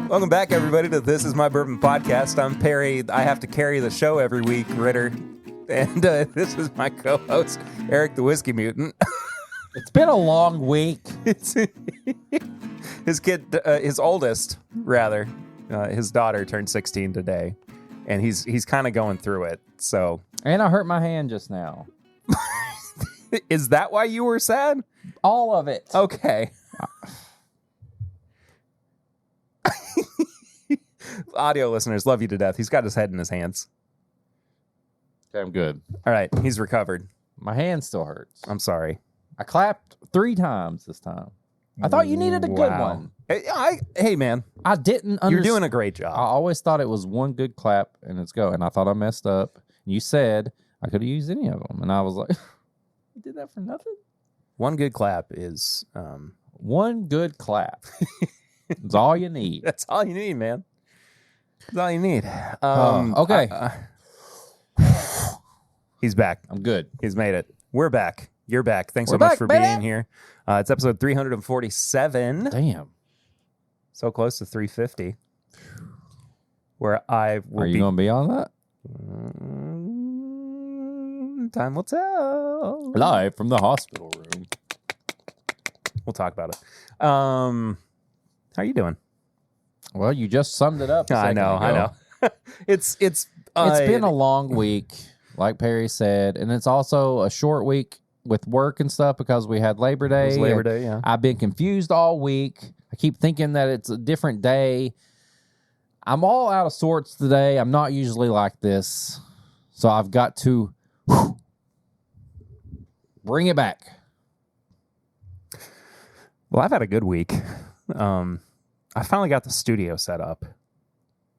Welcome back, everybody, to This Is My Bourbon Podcast. I'm Perry. I have to carry the show every week, Ritter. And this is my co-host, Eric the Whiskey Mutant. It's been a long week. His oldest, rather, his daughter turned 16 today. And he's kind of going through it, so. And I hurt my hand just now. Is that why you were sad? All of it. Okay. Audio listeners, love you to death. He's got his head in his hands. Okay, I'm good. All right, he's recovered. My hand still hurts. I'm sorry. I clapped 3 times this time. I thought you needed a good one. Hey, man. I didn't understand. You're doing a great job. I always thought it was one good clap and it's go. And I thought I messed up. You said I could have used any of them. And I was like, you did that for nothing? One good clap is... One good clap. It's all you need. That's all you need, man. That's all you need. Okay. He's back. I'm good. He's made it. We're back. You're back. Thanks so We're much back, for baby. being here. It's episode 347. Damn. So close to 350. Where I will Are you going to be on that? Time will tell. Live from the hospital room. We'll talk about it. How are you doing? Well, you just summed it up. I know. It's been a long week, like Perry said, and it's also a short week with work and stuff because we had Labor Day. It was Labor Day, yeah. I've been confused all week. I keep thinking that it's a different day. I'm all out of sorts today. I'm not usually like this, so I've got to bring it back. Well, I've had a good week. I finally got the studio set up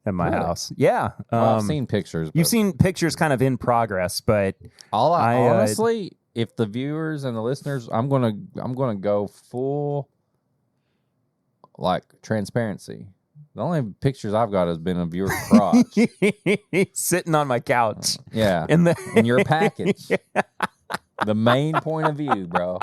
at my house. Yeah. I've seen pictures. You've seen pictures kind of in progress, but honestly, if the viewers and the listeners, I'm gonna go full like transparency. The only pictures I've got has been of your crotch sitting on my couch. Yeah, in your package. The main point of view, bro.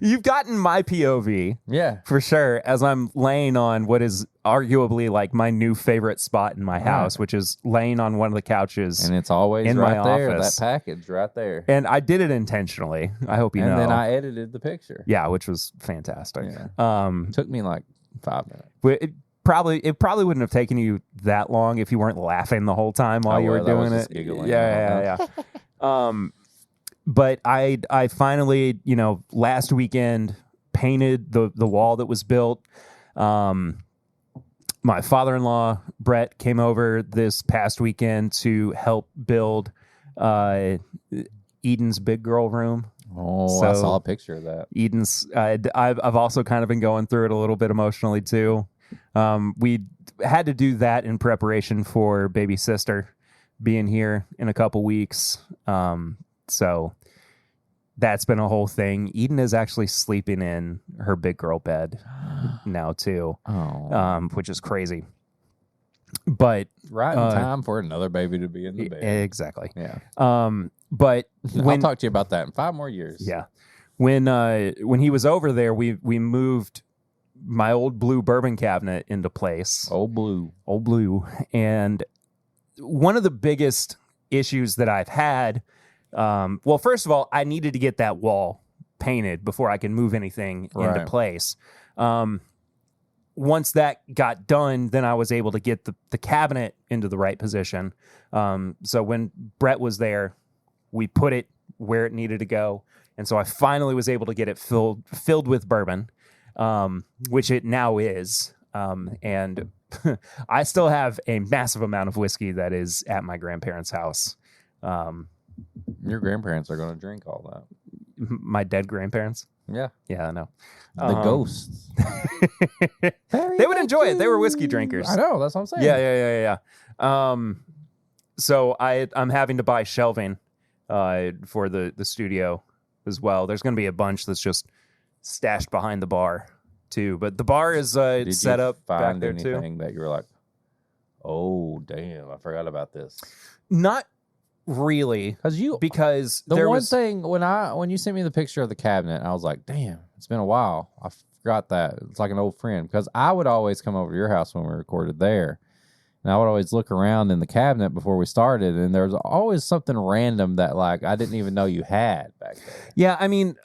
You've gotten my POV, yeah, for sure, as I'm laying on what is arguably like my new favorite spot in my house, which is laying on one of the couches. And it's always in right my there, office. that package right there. And I did it intentionally. I hope you know. And then I edited the picture. Yeah, which was fantastic. Yeah. Took me like 5 minutes. It probably wouldn't have taken you that long if you weren't laughing the whole time while you were doing it. Giggling. Yeah. But I finally, last weekend painted the wall that was built. My father-in-law, Brett, came over this past weekend to help build Eden's big girl room. Oh, so I saw a picture of that. Eden's, I've also kind of been going through it a little bit emotionally too. We had to do that in preparation for baby sister being here in a couple weeks. So that's been a whole thing. Eden is actually sleeping in her big girl bed now too, which is crazy. But right in time for another baby to be in the bed. Exactly. Yeah. But I'll talk to you about that in 5 more years. Yeah. When he was over there, we moved my old blue bourbon cabinet into place. Old blue. And one of the biggest issues that I've had, well, first of all, I needed to get that wall painted before I can move anything into place. Once that got done, then I was able to get the cabinet into the right position. So when Brett was there, we put it where it needed to go. And so I finally was able to get it filled with bourbon, which it now is. And I still have a massive amount of whiskey that is at my grandparents' house. Your grandparents are going to drink all that. My dead grandparents? Yeah. Yeah, I know. The ghosts. They would enjoy it. They were whiskey drinkers. I know. That's what I'm saying. Yeah. So I'm having to buy shelving for the studio as well. There's going to be a bunch that's just stashed behind the bar too. But the bar is set up back there too. Anything that you were like, oh, damn, I forgot about this? Not really. Because the one thing when you sent me the picture of the cabinet, I was like, damn, It's been a while. I forgot that. It's like an old friend because I would always come over to your house when we recorded there. And I would always look around in the cabinet before we started, and there was always something random that, like, I didn't even know you had back there. Yeah, I mean,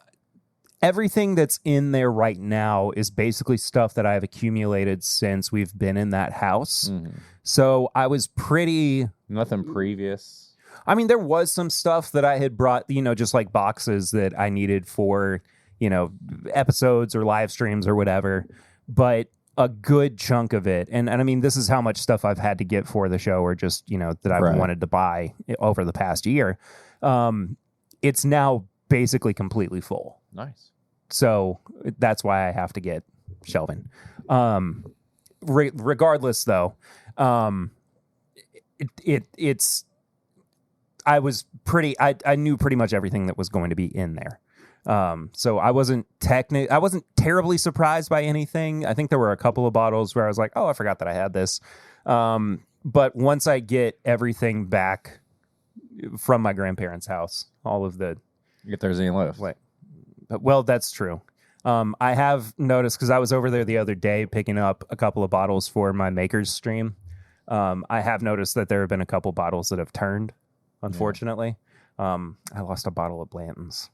everything that's in there right now is basically stuff that I've accumulated since we've been in that house. Mm-hmm. So I was pretty... Nothing previous. I mean, there was some stuff that I had brought, just like boxes that I needed for, episodes or live streams or whatever. But a good chunk of it, and I mean, this is how much stuff I've had to get for the show or just, that I've wanted to buy over the past year. It's now basically completely full. Nice. So that's why I have to get shelving. Regardless, though, it's... I was I knew pretty much everything that was going to be in there. So I wasn't terribly surprised by anything. I think there were a couple of bottles where I was like, oh, I forgot that I had this. But once I get everything back from my grandparents' house, all of the... If there's any left. Well, that's true. I have noticed, because I was over there the other day picking up a couple of bottles for my Makers stream. I have noticed that there have been a couple bottles that have turned. Unfortunately, I lost a bottle of Blanton's.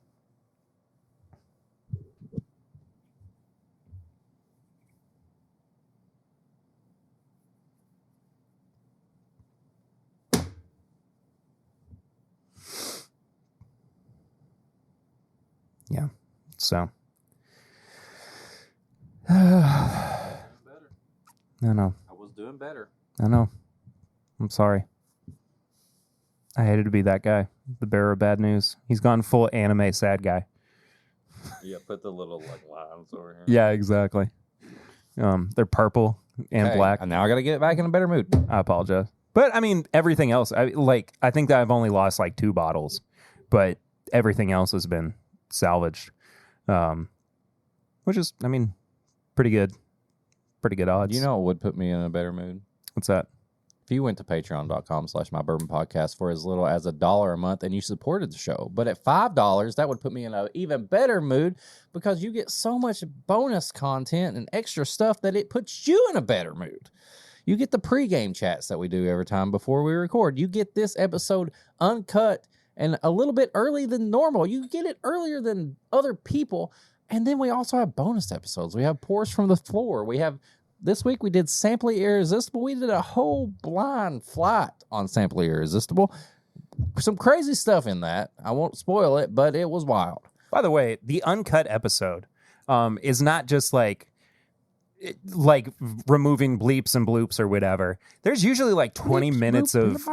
Yeah, so. I know. I was doing better. I know. I'm sorry. I hated to be that guy, the bearer of bad news. He's gone full anime sad guy. Yeah, put the little lines over here. Yeah, exactly. They're purple and black. And now I got to get back in a better mood. I apologize, but I mean everything else. I think that I've only lost like 2 bottles, but everything else has been salvaged, which is, I mean, pretty good odds. You know what would put me in a better mood? What's that? If you went to patreon.com/mybourbonpodcast for as little as $1 a month and you supported the show, but at $5, that would put me in an even better mood because you get so much bonus content and extra stuff that it puts you in a better mood. You get the pregame chats that we do every time before we record. You get this episode uncut and a little bit early than normal. You get it earlier than other people. And then we also have bonus episodes. We have Pours from the Floor. This week we did Samply Irresistible. We did a whole blind flight on Samply Irresistible. Some crazy stuff in that. I won't spoil it, but it was wild. By the way, the uncut episode is not just like removing bleeps and bloops or whatever. There's usually like 20 minutes of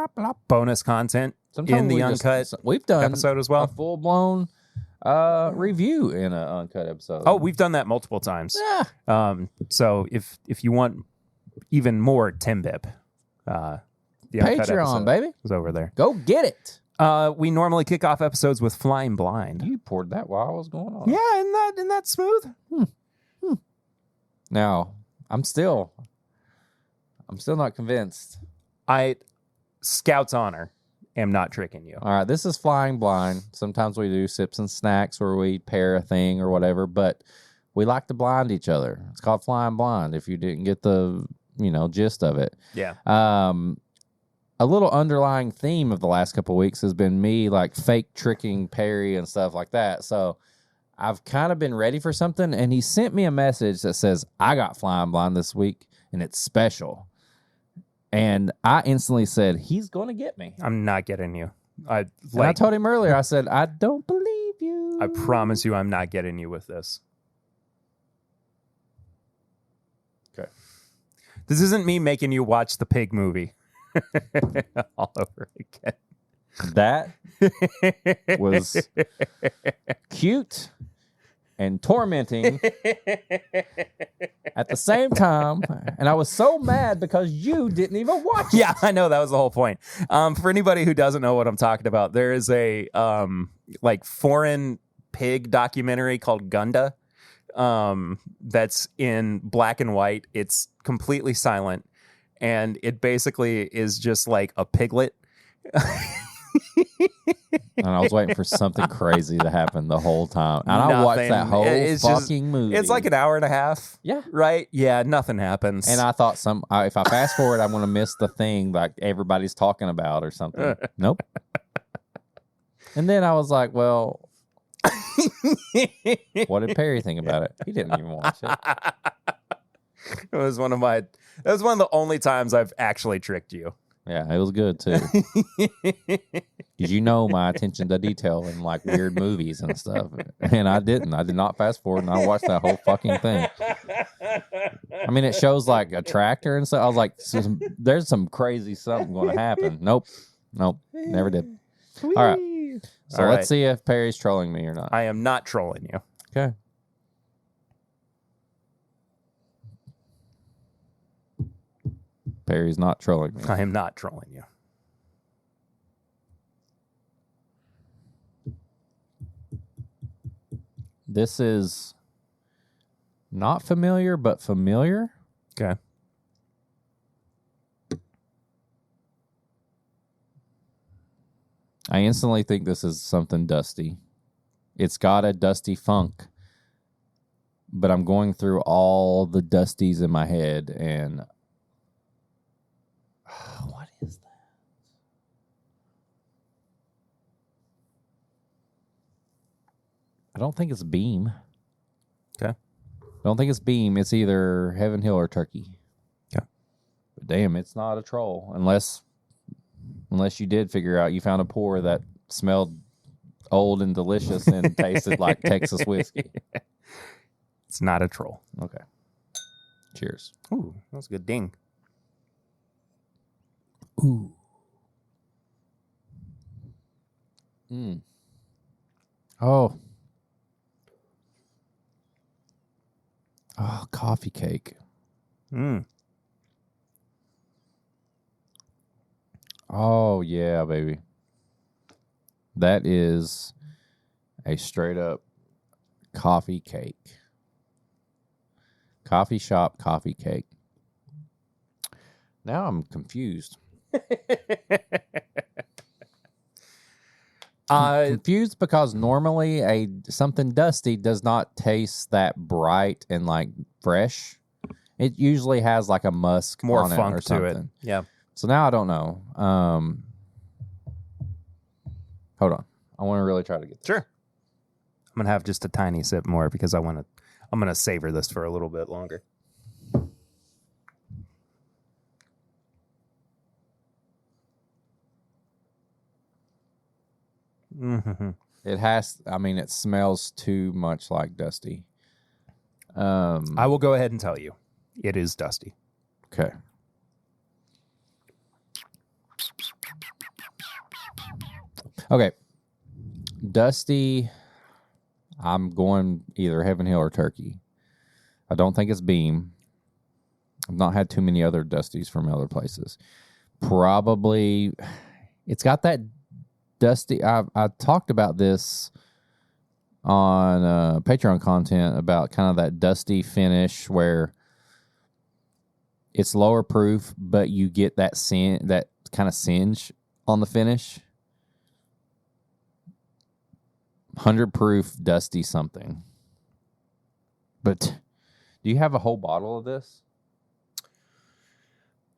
bonus content in the uncut episode as well. A full-blown review in an uncut episode. Oh, we've done that multiple times. Yeah. So if you want even more Timbip, the Patreon, baby, is over there. Go get it. We normally kick off episodes with Flying Blind. You poured that while I was going on. Yeah, isn't that smooth? Now, I'm still not convinced. Scout's honor, am not tricking you. All right, this is Flying Blind. Sometimes we do sips and snacks where we pair a thing or whatever, but we like to blind each other. It's called Flying Blind if you didn't get the, gist of it. Yeah. A little underlying theme of the last couple of weeks has been me like fake tricking Perry and stuff like that. So I've kind of been ready for something, and he sent me a message that says, I got Flying Blind this week, and it's special. And I instantly said, he's going to get me. I'm not getting you. I told him earlier, I said, I don't believe you. I promise you I'm not getting you with this. Okay. This isn't me making you watch the pig movie all over again. That was cute and tormenting at the same time, and I was so mad because you didn't even watch it. Yeah, I know, that was the whole point. For anybody who doesn't know what I'm talking about, there is a foreign pig documentary called Gunda that's in black and white. It's completely silent, and it basically is just like a piglet. And I was waiting for something crazy to happen the whole time. And I watched that whole fucking movie. It's like an hour and a half. Yeah. Right? Yeah, nothing happens. And I thought if I fast forward, I'm going to miss the thing like everybody's talking about or something. Nope. And then I was like, well, what did Perry think about it? He didn't even watch it. It was one of the only times I've actually tricked you. Yeah, it was good too. Did you know my attention to detail in like weird movies and stuff? And I didn't. I did not fast forward, and I watched that whole fucking thing. I mean, it shows like a tractor and stuff. I was like, there's some crazy something going to happen. Nope, never did. All right. So let's see if Perry's trolling me or not. I am not trolling you. Okay. Perry's not trolling me. I am not trolling you. This is not familiar, but familiar. Okay. I instantly think this is something dusty. It's got a dusty funk, but I'm going through all the dusties in my head and what is that? I don't think it's Beam. Okay. I don't think it's Beam. It's either Heaven Hill or Turkey. Okay. But damn, it's not a troll. Unless you did figure out you found a pour that smelled old and delicious and tasted like Texas whiskey. It's not a troll. Okay. Cheers. Ooh, that was a good ding. Ooh. Oh. Oh, coffee cake. Oh, yeah, baby. That is a straight up coffee cake. Coffee shop coffee cake. Now I'm confused. Confused because normally something dusty does not taste that bright and like fresh. It usually has like a musk, more on funk it or to something. it. Yeah. So now I don't know. Hold on. I want to really try to get this. Sure. I'm gonna have just a tiny sip more because I'm gonna savor this for a little bit longer. Mm-hmm. It smells too much like dusty. I will go ahead and tell you. It is dusty. Okay. Okay. Dusty, I'm going either Heaven Hill or Turkey. I don't think it's Beam. I've not had too many other Dusties from other places. Probably, it's got that dusty. I talked about this on Patreon content about kind of that dusty finish where it's lower proof, but you get that that kind of singe on the finish. 100 proof dusty something. But do you have a whole bottle of this?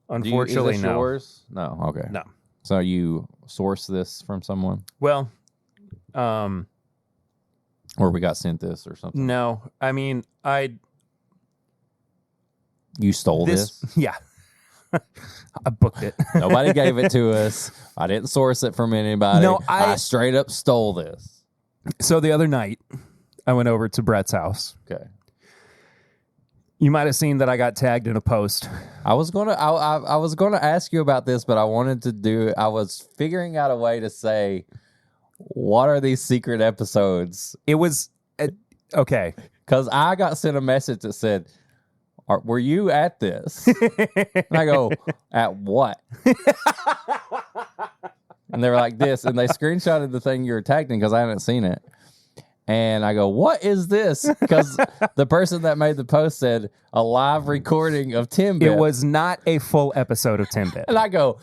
Unfortunately, is this no. Yours? No. Okay. No. So you source this from someone? Well, or we got sent this or something? No. I mean, You stole this? Yeah. I booked it. Nobody gave it to us. I didn't source it from anybody. No, I straight up stole this. So the other night, I went over to Brett's house. Okay. You might have seen that I got tagged in a post. I was gonna ask you about this, but I was figuring out a way to say, what are these secret episodes? It was okay because I got sent a message that said, "Were you at this?" And I go, "At what?" And they were like this, and they screenshotted the thing you were tagged in because I hadn't seen it. And I go, what is this? Because the person that made the post said a live recording of Timbit. It was not a full episode of Timbit. And I go,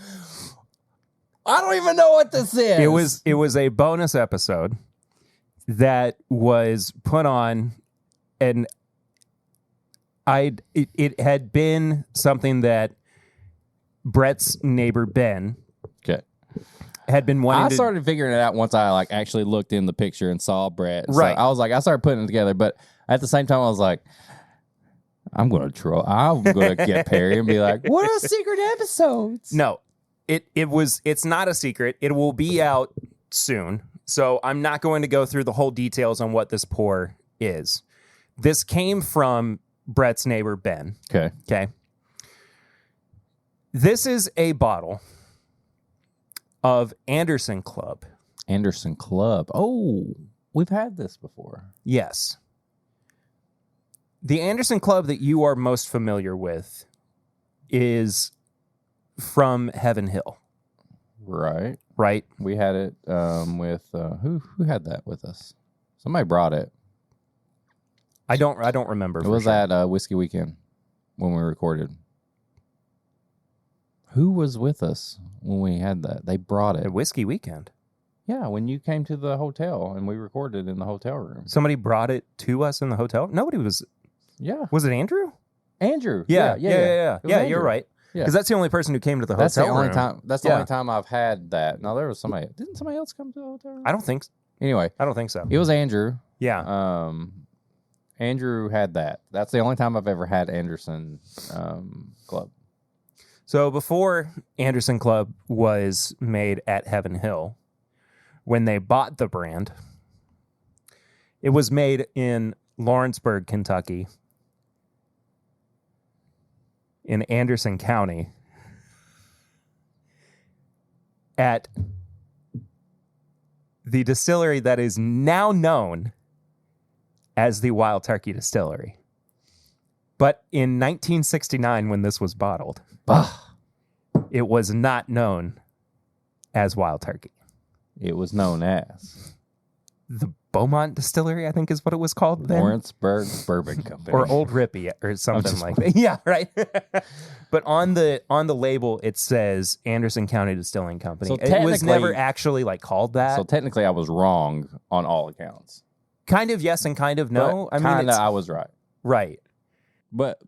I don't even know what this is. It was a bonus episode that was put on, and it had been something that Brett's neighbor Ben had been wanting. I started figuring it out once I like actually looked in the picture and saw Brett. Right. So I was like, I started putting it together, but at the same time, I was like, I'm gonna get Perry and be like, what are secret episodes? No, it's not a secret. It will be out soon. So I'm not going to go through the whole details on what this pour is. This came from Brett's neighbor Ben. Okay. This is a bottle of Anderson Club. Anderson Club. Oh, we've had this before. Yes. The Anderson Club that you are most familiar with is from Heaven Hill. Right. Right? We had it with who had that with us? Somebody brought it. I don't remember. It was at Whiskey Weekend when we recorded. Who was with us when we had that? They brought it. At Whiskey Weekend. Yeah, when you came to the hotel and we recorded in the hotel room. Somebody brought it to us in the hotel? Nobody was. Yeah. Was it Andrew? Andrew. Yeah, Andrew. You're right. Because that's the only person who came to the that's hotel the only room. time. That's the only time I've had that. No, there was somebody. Didn't somebody else come to the hotel room? I don't think so. Anyway. I don't think so. It was Andrew. Yeah. Andrew had that. That's the only time I've ever had Anderson Club. So before Anderson Club was made at Heaven Hill, when they bought the brand, it was made in Lawrenceburg, Kentucky, in Anderson County, at the distillery that is now known as the Wild Turkey Distillery. But in 1969, when this was bottled, it was not known as Wild Turkey. It was known as the Beaumont Distillery, I think is what it was called then. Lawrenceburg Bourbon Company. Or Old Rippy or something like that. Yeah, right. But on the label, it says Anderson County Distilling Company. So it was never actually like called that. So technically I was wrong on all accounts. Kind of yes and kind of no. But I mean, I was right. Right. But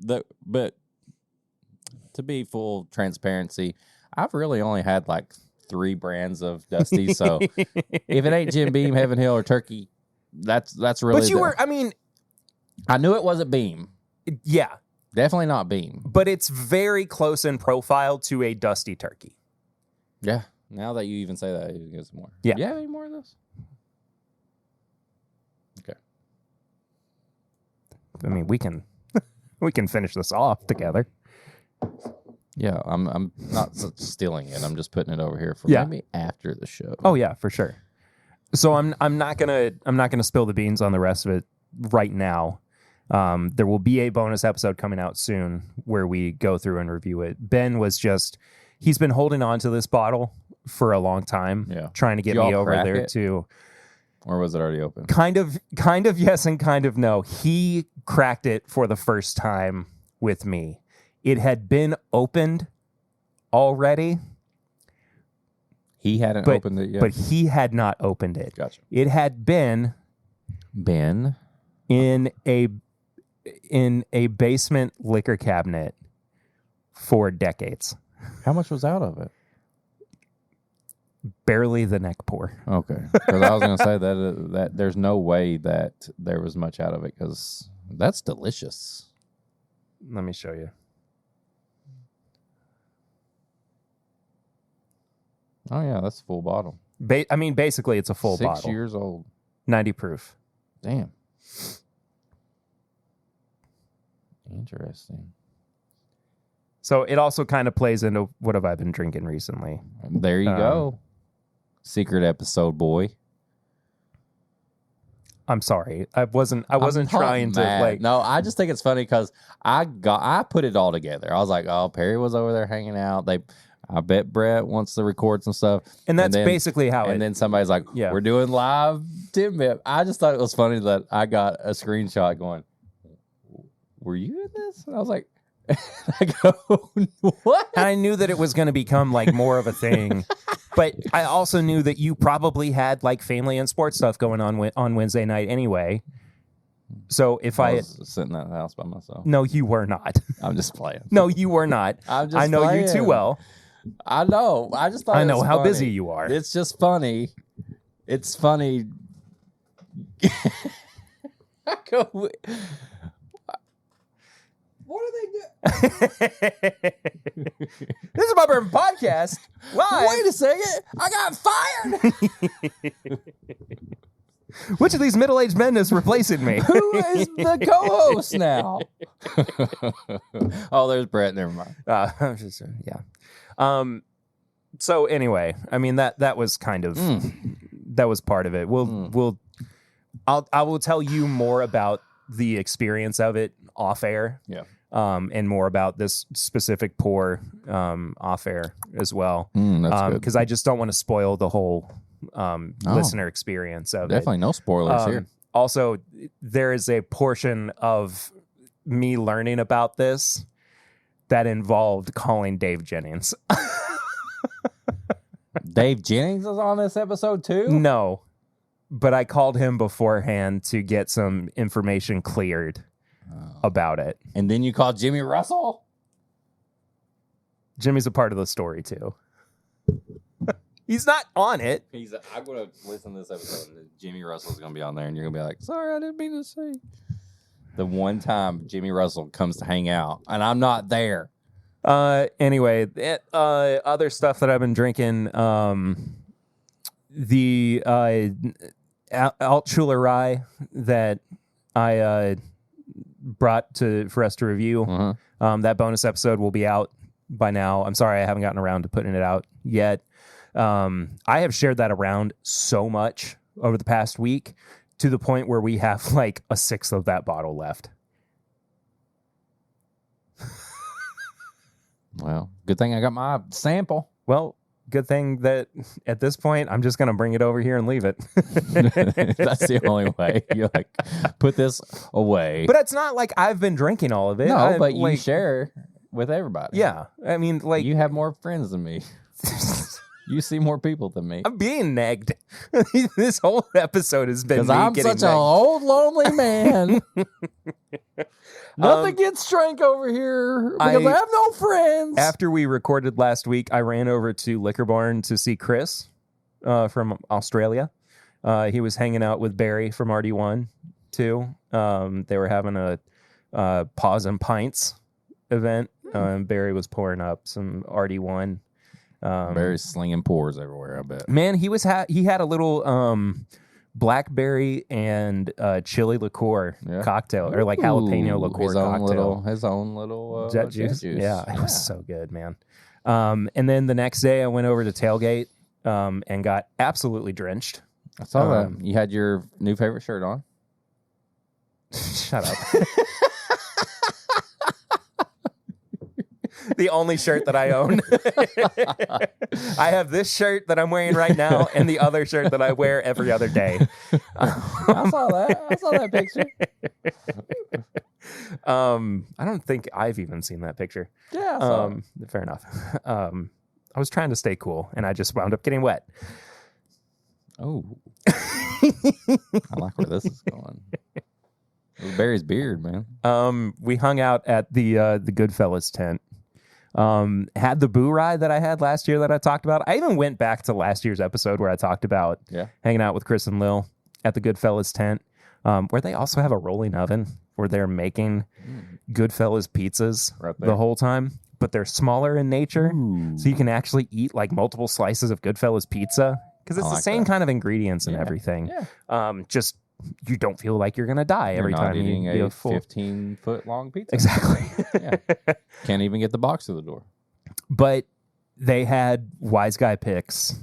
to be full transparency, I've really only had like 3 brands of Dusty. So if it ain't Jim Beam, Heaven Hill, or Turkey, that's really. But you were. I mean, I knew it wasn't Beam. Yeah, definitely not Beam. But it's very close in profile to a Dusty Turkey. Yeah. Now that you even say that, you get some more. Yeah. You have any more of this? Okay. I mean, we can finish this off together. Yeah, I'm not stealing it. I'm just putting it over here for maybe after the show. Oh yeah, for sure. So I'm not gonna spill the beans on the rest of it right now. There will be a bonus episode coming out soon where we go through and review it. Ben he's been holding on to this bottle for a long time, trying to get me over there too. Or was it already open? Kind of yes and kind of no. He cracked it for the first time with me. It had been opened already. He hadn't opened it yet? But he had not opened it. Gotcha. It had been in a basement liquor cabinet for decades. How much was out of it? Barely the neck pour. Okay. Because I was going to say that there's no way that there was much out of it because that's delicious. Let me show you. Oh, yeah, that's a full bottle. Basically, it's a full bottle. 6 years old. 90 proof. Damn. Interesting. So it also kind of plays into what have I been drinking recently. There you go. Secret episode, boy. I'm sorry. I wasn't trying to like. No, I just think it's funny because I put it all together. I was like, oh, Perry was over there hanging out. I bet Brett wants to record some stuff. And that's basically how And then somebody's like, we're doing live Timbip. I just thought it was funny that I got a screenshot going, were you in this? And I was like, I go, what? And I knew that it was going to become like more of a thing But I also knew that you probably had like family and sports stuff going on Wednesday night anyway. So if I was sitting at the house by myself. No, you were not. I'm just playing. No, you were not. I know playing. you too well. I know. I just thought I know how funny. busy you are. It's just funny. It's funny. What are they doing? This is my Bourbon Podcast. Live. Wait a second. I got fired. Which of these middle-aged men is replacing me? Who is the co-host now? Oh, there's Brett. Never mind. Yeah. So anyway, I mean that was kind of that was part of it. I will tell you more about the experience of it off air. Yeah. And more about this specific pour off air as well. That's good. Because I just don't want to spoil the whole listener experience of Definitely it. no spoilers here. Also, there is a portion of me learning about this that involved calling Dave Jennings. Dave Jennings is on this episode too? No, but I called him beforehand to get some information cleared about it. And then you called Jimmy Russell? Jimmy's a part of the story too. He's not on it. I'm going to listen to this episode. And Jimmy Russell's going to be on there, and you're going to be like, sorry, I didn't mean to say. The one time Jimmy Russell comes to hang out, and I'm not there. Anyway, other stuff that I've been drinking, the Altschuler rye that I brought for us to review. Uh-huh. That bonus episode will be out by now. I'm sorry I haven't gotten around to putting it out yet. I have shared that around so much over the past week to the point where we have like a sixth of that bottle left. Well, good thing I got my sample. Well, good thing that at this point, I'm just going to bring it over here and leave it. That's the only way. You're like, put this away. But it's not like I've been drinking all of it. No, but you share with everybody. Yeah. I mean, like... You have more friends than me. You see more people than me. I'm being negged. This whole episode has been me I'm getting such an old, lonely man. Nothing gets drank over here because I have no friends. After we recorded last week, I ran over to Liquor Barn to see Chris from Australia. He was hanging out with Barry from RD1 too. They were having a Paws and Pints event. Barry was pouring up some RD1. Barry's slinging pours everywhere, I bet. Man, he had a little blackberry and chili liqueur cocktail, or like jalapeno liqueur cocktail. His own little jet juice. Yeah, it was so good, man. And then the next day I went over to Tailgate and got absolutely drenched. I saw that. You had your new favorite shirt on. Shut up. The only shirt that I own. I have this shirt that I'm wearing right now and the other shirt that I wear every other day. I saw that. I saw that picture. I don't think I've even seen that picture. Yeah. Fair enough. I was trying to stay cool and I just wound up getting wet. Oh. I like where this is going. It was Barry's beard, man. We hung out at the Goodfellas tent. Had the boo ride that I had last year that I talked about. I even went back to last year's episode where I talked about hanging out with Chris and Lil at the Goodfellas tent, where they also have a rolling oven where they're making Goodfellas pizzas the whole time, but they're smaller in nature. So you can actually eat like multiple slices of Goodfellas pizza because it's the same kind of ingredients and everything. Yeah. Just you don't feel like you're going to die every time you eat a 15-foot long pizza. Exactly. Yeah. Can't even get the box to the door. But they had Wise Guy picks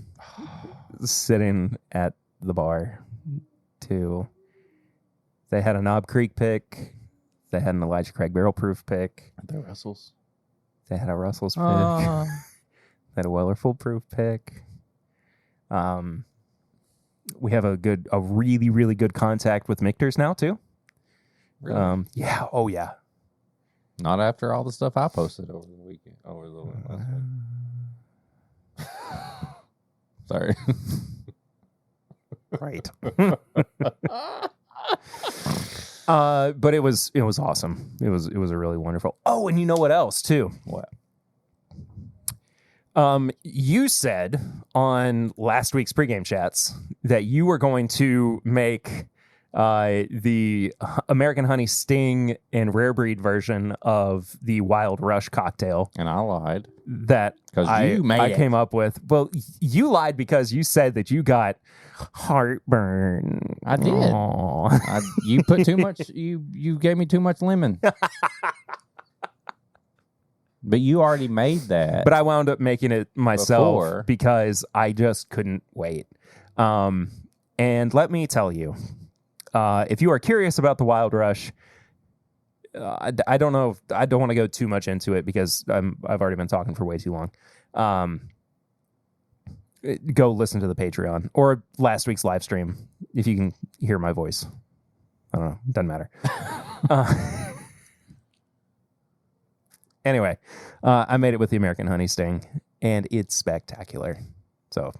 sitting at the bar too. They had a Knob Creek pick. They had an Elijah Craig Barrel Proof pick. The Russells. They had a Russell's pick. They had a Weller Full Proof pick. We have a really, really good contact with Michter's now too. Really? Yeah. Oh yeah. Not after all the stuff I posted over the weekend. Sorry. Right. But it was awesome. It was a really wonderful. Oh, and you know what else too? What? You said on last week's pregame chats that you were going to make the American Honey Sting and Rare Breed version of the Wild Rush cocktail. And I lied. That you made I it. came up with. Well, you lied because you said that you got heartburn. I did. You put too much. You gave me too much lemon. But you already made that. But I wound up making it myself because I just couldn't wait. And let me tell you, if you are curious about the Wild Rush, I don't know. I don't want to go too much into it because I've already been talking for way too long. Go listen to the Patreon or last week's live stream if you can hear my voice. I don't know. Doesn't matter. Anyway, I made it with the American Honey Sting, and it's spectacular. So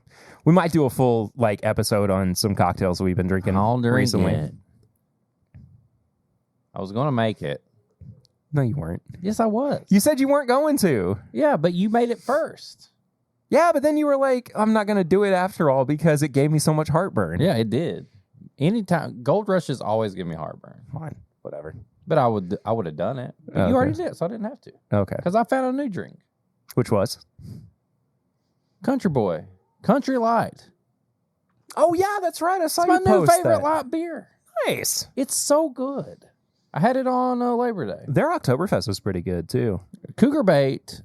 we might do a full episode on some cocktails we've been drinking recently. It. I was going to make it. No, you weren't. Yes, I was. You said you weren't going to. Yeah, but you made it first. Yeah, but then you were like, I'm not going to do it after all because it gave me so much heartburn. Yeah, it did. Anytime. Gold Rushes always give me heartburn. Fine. Whatever. But I would have done it. But you already did, so I didn't have to. Okay. Because I found a new drink. Which was? Country Boy. Country Light. Oh, yeah, that's right. I saw it's you my new post favorite that. light beer. Nice. It's so good. I had it on Labor Day. Their Oktoberfest was pretty good, too. Cougar Bait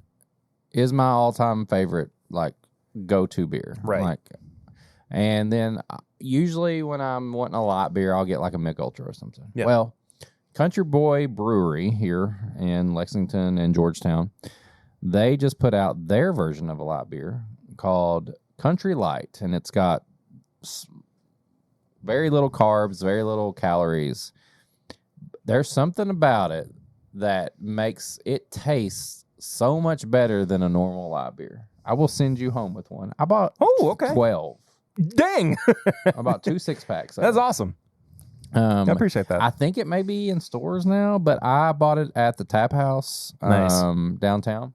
is my all-time favorite, go-to beer. Right. And then usually when I'm wanting a light beer, I'll get a Mick Ultra or something. Yep. Well, Country Boy Brewery here in Lexington and Georgetown, they just put out their version of a light beer called Country Light, and it's got very little carbs, very little calories. There's something about it that makes it taste so much better than a normal light beer. I will send you home with one. I bought 12. Dang. I bought 2 6-packs. That's awesome. I appreciate that. I think it may be in stores now, but I bought it at the Tap House downtown.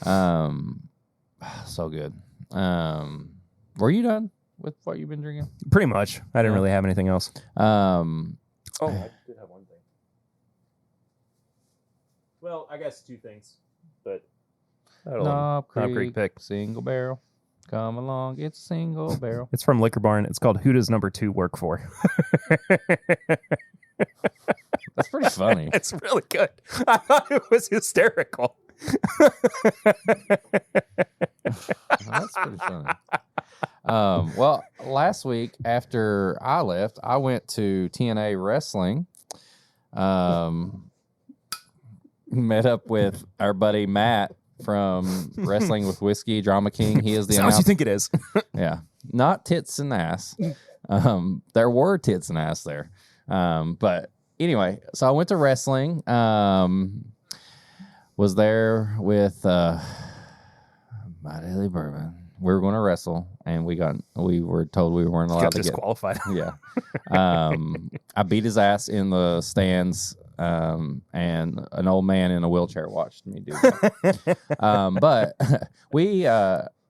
So good. Were you done with what you've been drinking? Pretty much. I didn't really have anything else. I did have one thing. Well, I guess 2 things, but Knob Creek pick. Single barrel. Come along, it's a single barrel. It's from Liquor Barn. It's called Who Does Number 2 Work For? That's pretty funny. It's really good. I thought it was hysterical. That's pretty funny. Well, last week after I left, I went to TNA Wrestling. Met up with our buddy Matt from Wrestling with Whiskey, Drama King. He is the what you think it is. Yeah. Not tits and ass. There were tits and ass there. But anyway, so I went to wrestling. Was there with my daily bourbon. We were going to wrestle, and we were told we weren't allowed to get disqualified. Yeah. I beat his ass in the stands. And an old man in a wheelchair watched me do that. But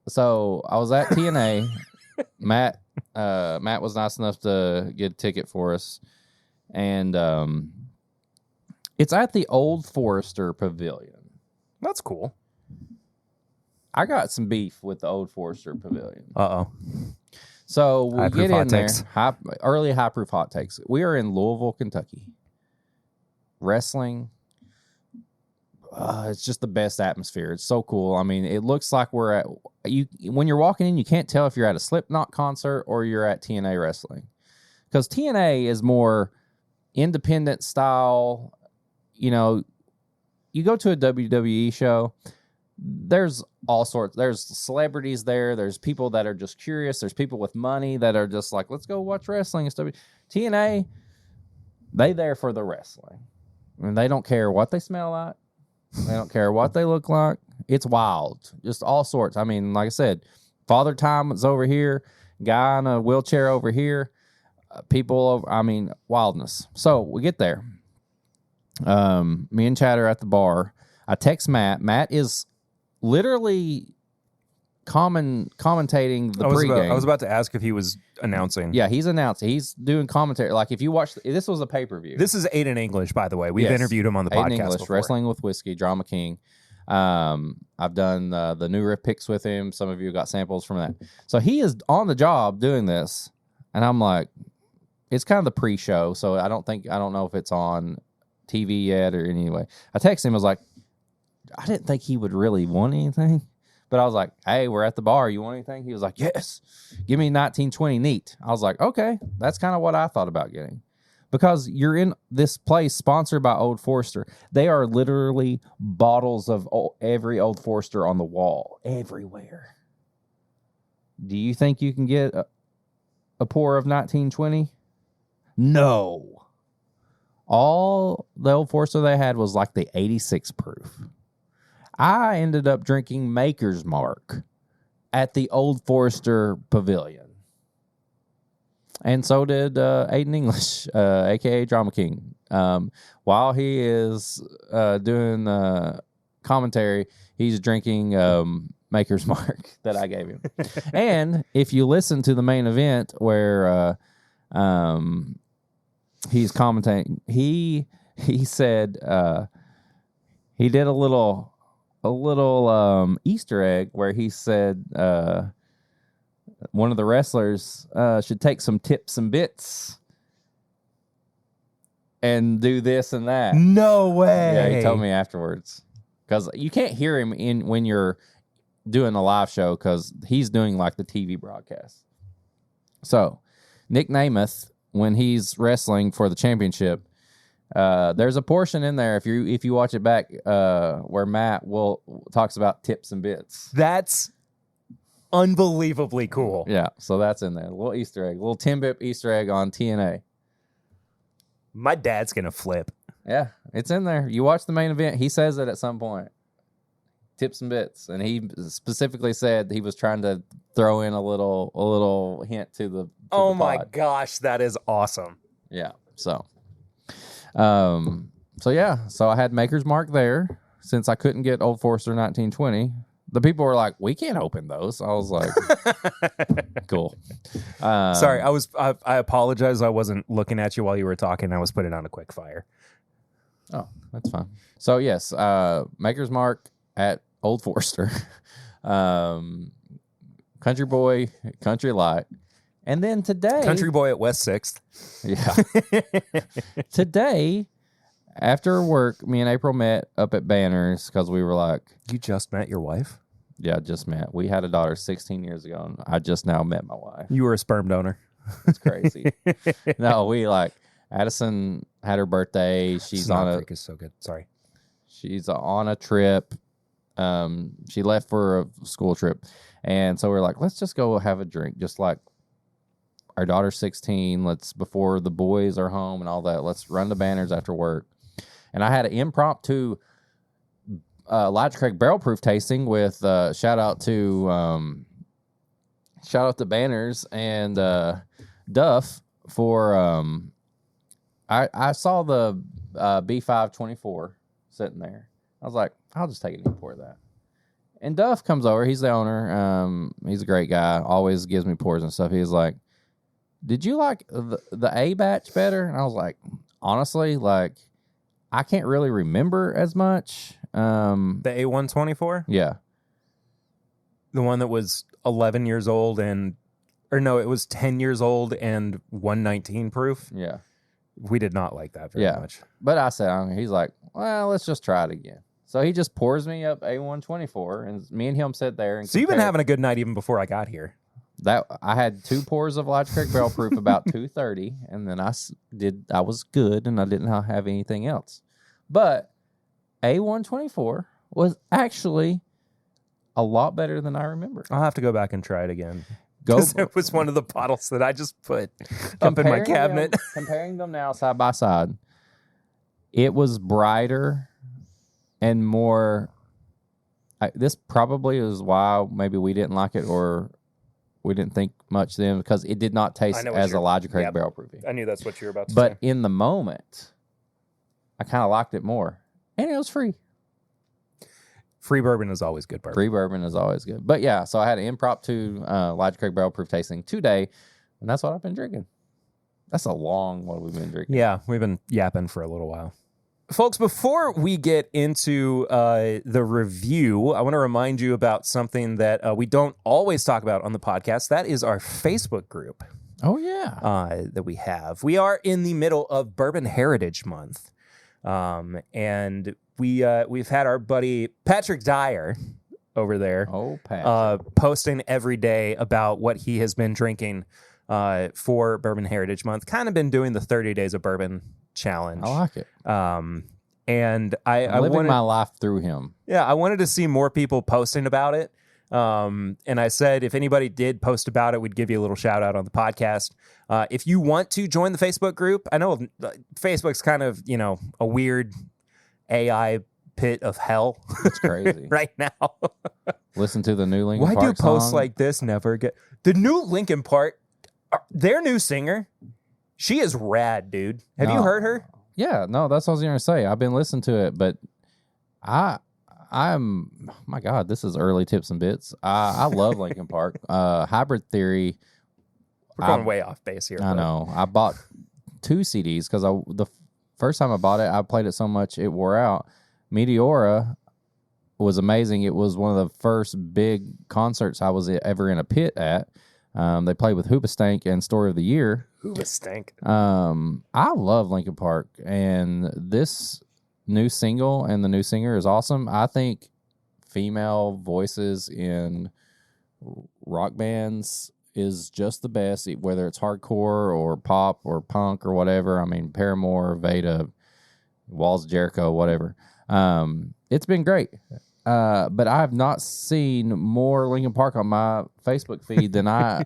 so I was at TNA. Matt was nice enough to get a ticket for us. And it's at the Old Forester Pavilion. That's cool. I got some beef with the Old Forester Pavilion. Uh-oh. So we get in there. Takes. Early high-proof hot takes. We are in Louisville, Kentucky. Wrestling, it's just the best atmosphere. It's so cool. I mean, it looks like we're at when you're walking in, you can't tell if you're at a Slipknot concert or you're at TNA Wrestling, because TNA is more independent style. You know, you go to a WWE show, there's all sorts. There's celebrities there. There's people that are just curious. There's people with money that are just like, let's go watch wrestling and stuff. TNA, they there for the wrestling. And they don't care what they smell like. They don't care what they look like. It's wild. Just all sorts. I mean, like I said, Father Time was over here, guy in a wheelchair over here, wildness. So we get there. Me and Chad are at the bar. I text Matt. Matt is literally commentating the pregame. I was about to ask if he was announcing. Yeah, he's announcing. He's doing commentary. Like if you watch, this was a pay-per-view. This is Aiden English, by the way. We've interviewed him on the podcast English, before. Wrestling with Whiskey, Drama King. I've done the new riff picks with him. Some of you got samples from that. So he is on the job doing this, and I'm like, it's kind of the pre-show, so I don't know if it's on TV yet or anyway. I texted him. I was like, I didn't think he would really want anything, but I was like, hey, we're at the bar. You want anything? He was like, yes. Give me 1920 neat. I was like, okay, that's kind of what I thought about getting. Because you're in this place sponsored by Old Forester. They are literally bottles of every Old Forester on the wall, everywhere. Do you think you can get a pour of 1920? No. All the Old Forester they had was like the 86 proof. I ended up drinking Maker's Mark at the Old Forester Pavilion. And so did Aiden English, a.k.a. Drama King. While he is doing commentary, he's drinking Maker's Mark that I gave him. And if you listen to the main event where he's commentating, he said he did a little Easter egg where he said one of the wrestlers should take some tips and bits and do this and that. No way. Yeah, he told me afterwards. Because you can't hear him when you're doing a live show because he's doing like the TV broadcast. So, Nick Namath, when he's wrestling for the championship, there's a portion in there, if you watch it back, where Matt talks about tips and bits. That's unbelievably cool. Yeah, so that's in there. A little Easter egg, a little 10-bit Easter egg on TNA. My dad's gonna flip. Yeah, it's in there. You watch the main event. He says it at some point. Tips and bits, and he specifically said he was trying to throw in a little hint to the. Oh my gosh, that is awesome. Yeah. So I had Maker's Mark there since I couldn't get Old Forester 1920. The people were like, "We can't open those." I was like, "Cool." Sorry, I apologize. I wasn't looking at you while you were talking. I was putting on a quick fire. Oh, that's fine. So yes, Maker's Mark at Old Forester, Country Boy, Country Light, and then today, Country Boy at West 6th. Yeah. Today, after work, me and April met up at Banners because we were like, "You just met your wife?" Yeah, just met. We had a daughter 16 years ago, and I just now met my wife. You were a sperm donor. It's crazy. No, we Addison had her birthday. She's on a is so good. Sorry. She's on a trip. She left for a school trip, and so we're like, let's just go have a drink. Just like our daughter's 16. Before the boys are home and all that. Let's run the Banners after work. And I had an impromptu Elijah Craig barrel proof tasting with shout out to Banners and Duff for I saw the B524 sitting there. I was like, I'll just take it and pour that. And Duff comes over. He's the owner. He's a great guy. Always gives me pours and stuff. He's like, did you like the A batch better? And I was like, honestly, I can't really remember as much. The A124? Yeah. The one that was 11 years old it was 10 years old and 119 proof. Yeah. We did not like that very much. But I said, he's like, well, let's just try it again. So he just pours me up A124, and me and him sit there. And so you've been having a good night even before I got here. I had 2 pours of Elijah Craig barrel proof about 2:30, and then I was good, and I didn't have anything else. But A124 was actually a lot better than I remember. I'll have to go back and try it again. Because it was one of the bottles that I just put up in my cabinet. Comparing them now side by side, it was brighter and more. This probably is why maybe we didn't like it, or we didn't think much then because it did not taste as Elijah Craig barrel proofing. I knew that's what you were about to say. But in the moment, I kind of liked it more. And it was free. Free bourbon is always good bourbon. Free bourbon is always good. But yeah, so I had an impromptu Elijah Craig barrel proof tasting today, and that's what I've been drinking. That's a long one we've been drinking. Yeah, we've been yapping for a little while. Folks, before we get into the review, I want to remind you about something that we don't always talk about on the podcast. That is our Facebook group. Oh, yeah. That we have. We are in the middle of Bourbon Heritage Month. And we've had our buddy Patrick Dyer over there posting every day about what he has been drinking for Bourbon Heritage Month. Kind of been doing the 30 Days of Bourbon challenge. I like it. And I living wanted my life through him. Yeah, I wanted to see more people posting about it. And I said, if anybody did post about it, we'd give you a little shout out on the podcast. If you want to join the Facebook group, I know Facebook's kind of, a weird AI pit of hell. It's crazy right now. Listen to the new Linkin Park Why do posts song? like this never get the new Linkin Park? Their new singer, she is rad, dude. Have you heard her? Yeah, no, that's what I was going to say. I've been listening to it, but I'm my God, this is early tips and bits. I love Linkin Park. Hybrid Theory. We're going way off base here. I know. I bought 2 CDs because the first time I bought it, I played it so much it wore out. Meteora was amazing. It was one of the first big concerts I was ever in a pit at. They played with Hoobastank and Story of the Year. Hoobastank. I love Linkin Park, and this new single and the new singer is awesome. I think female voices in rock bands is just the best, whether it's hardcore or pop or punk or whatever. I mean, Paramore, Veda, Walls of Jericho, whatever. It's been great. But I have not seen more Linkin Park on my Facebook feed than I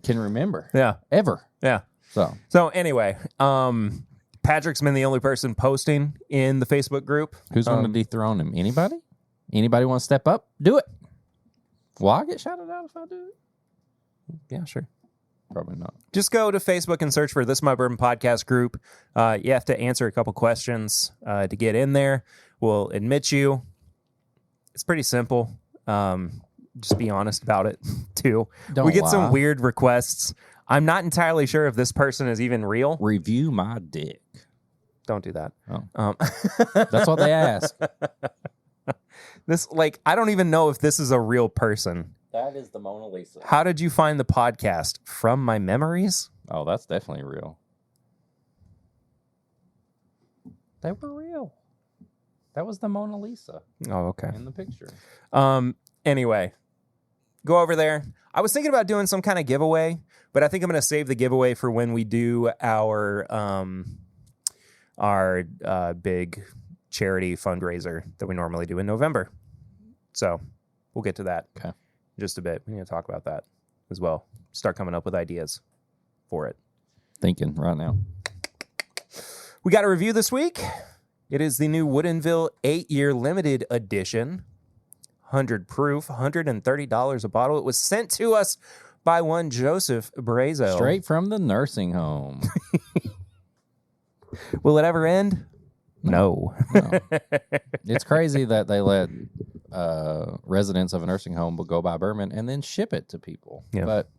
can remember. Yeah. Ever. Yeah. So anyway, Patrick's been the only person posting in the Facebook group. Who's going to dethrone him? Anybody? Anybody want to step up? Do it. Will I get shouted out if I do it? Yeah, sure. Probably not. Just go to Facebook and search for This My Bourbon Podcast group. You have to answer a couple questions to get in there. We'll admit you. It's pretty simple. Just be honest about it, too. Don't we get lie. some weird requests. I'm not entirely sure if this person is even real. Review my dick. Don't do that. Oh. That's what they ask. I don't even know if this is a real person. That is the Mona Lisa. How did you find the podcast? From my memories? Oh, that's definitely real. They were real. That was the Mona Lisa. Oh, okay. In the picture. Anyway, go over there. I was thinking about doing some kind of giveaway, but I think I'm going to save the giveaway for when we do our big charity fundraiser that we normally do in November. So we'll get to that in just a bit. We need to talk about that as well. Start coming up with ideas for it. Thinking right now. We got a review this week. It is the new Woodinville 8-year limited edition. 100 proof, $130 a bottle. It was sent to us by one Joseph Brazo. Straight from the nursing home. Will it ever end? No. It's crazy that they let residents of a nursing home go buy bourbon and then ship it to people. Yeah. But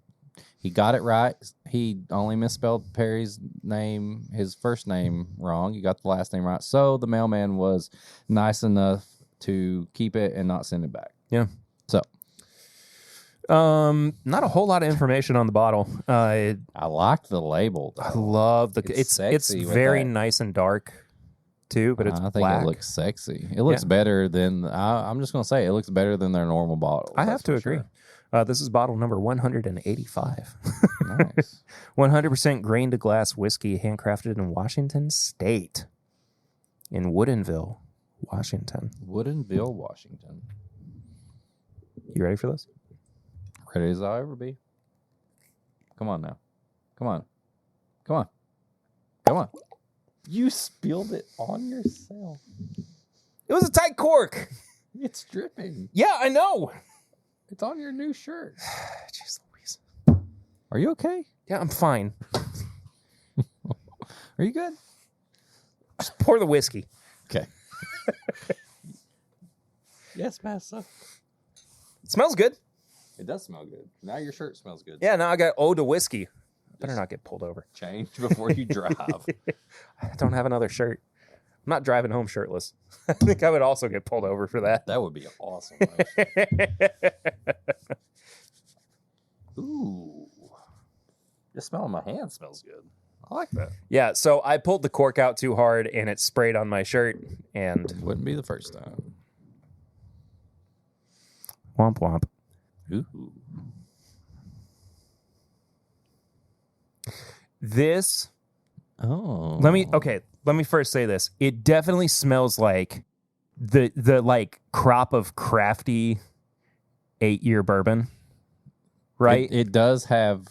he got it right. He only misspelled Perry's name, his first name wrong. He got the last name right. So the mailman was nice enough to keep it and not send it back. Yeah. So. Not a whole lot of information on the bottle. I like the label, though. I love it's very nice and dark too, but it's I think black. it looks sexy. It looks better than I'm just gonna say it looks better than their normal bottle. I have to agree. Sure. This is bottle number 185. Nice. 100% grain to glass whiskey, handcrafted in Washington State, in Woodinville, Washington. Woodinville, Washington. You ready for this? Ready as I'll ever be. Come on now. Come on. Come on. Come on. You spilled it on yourself. It was a tight cork. It's dripping. Yeah, I know. It's on your new shirt. Jeez Are you okay? Yeah, I'm fine. Are you good? Just pour the whiskey. Okay. Yes, Master. It smells good. It does smell good. Now your shirt smells good. Yeah, now I got ode to whiskey. Better not get pulled over. Change before you drive. I don't have another shirt. I'm not driving home shirtless. I think I would also get pulled over for that. That would be awesome. Ooh. The smell of my hand smells good. I like that. Yeah, so I pulled the cork out too hard and it sprayed on my shirt and Wouldn't be the first time. womp womp. Ooh. This Oh. let me first say this. It definitely smells like the like crop of crafty 8-year bourbon. Right? It does have.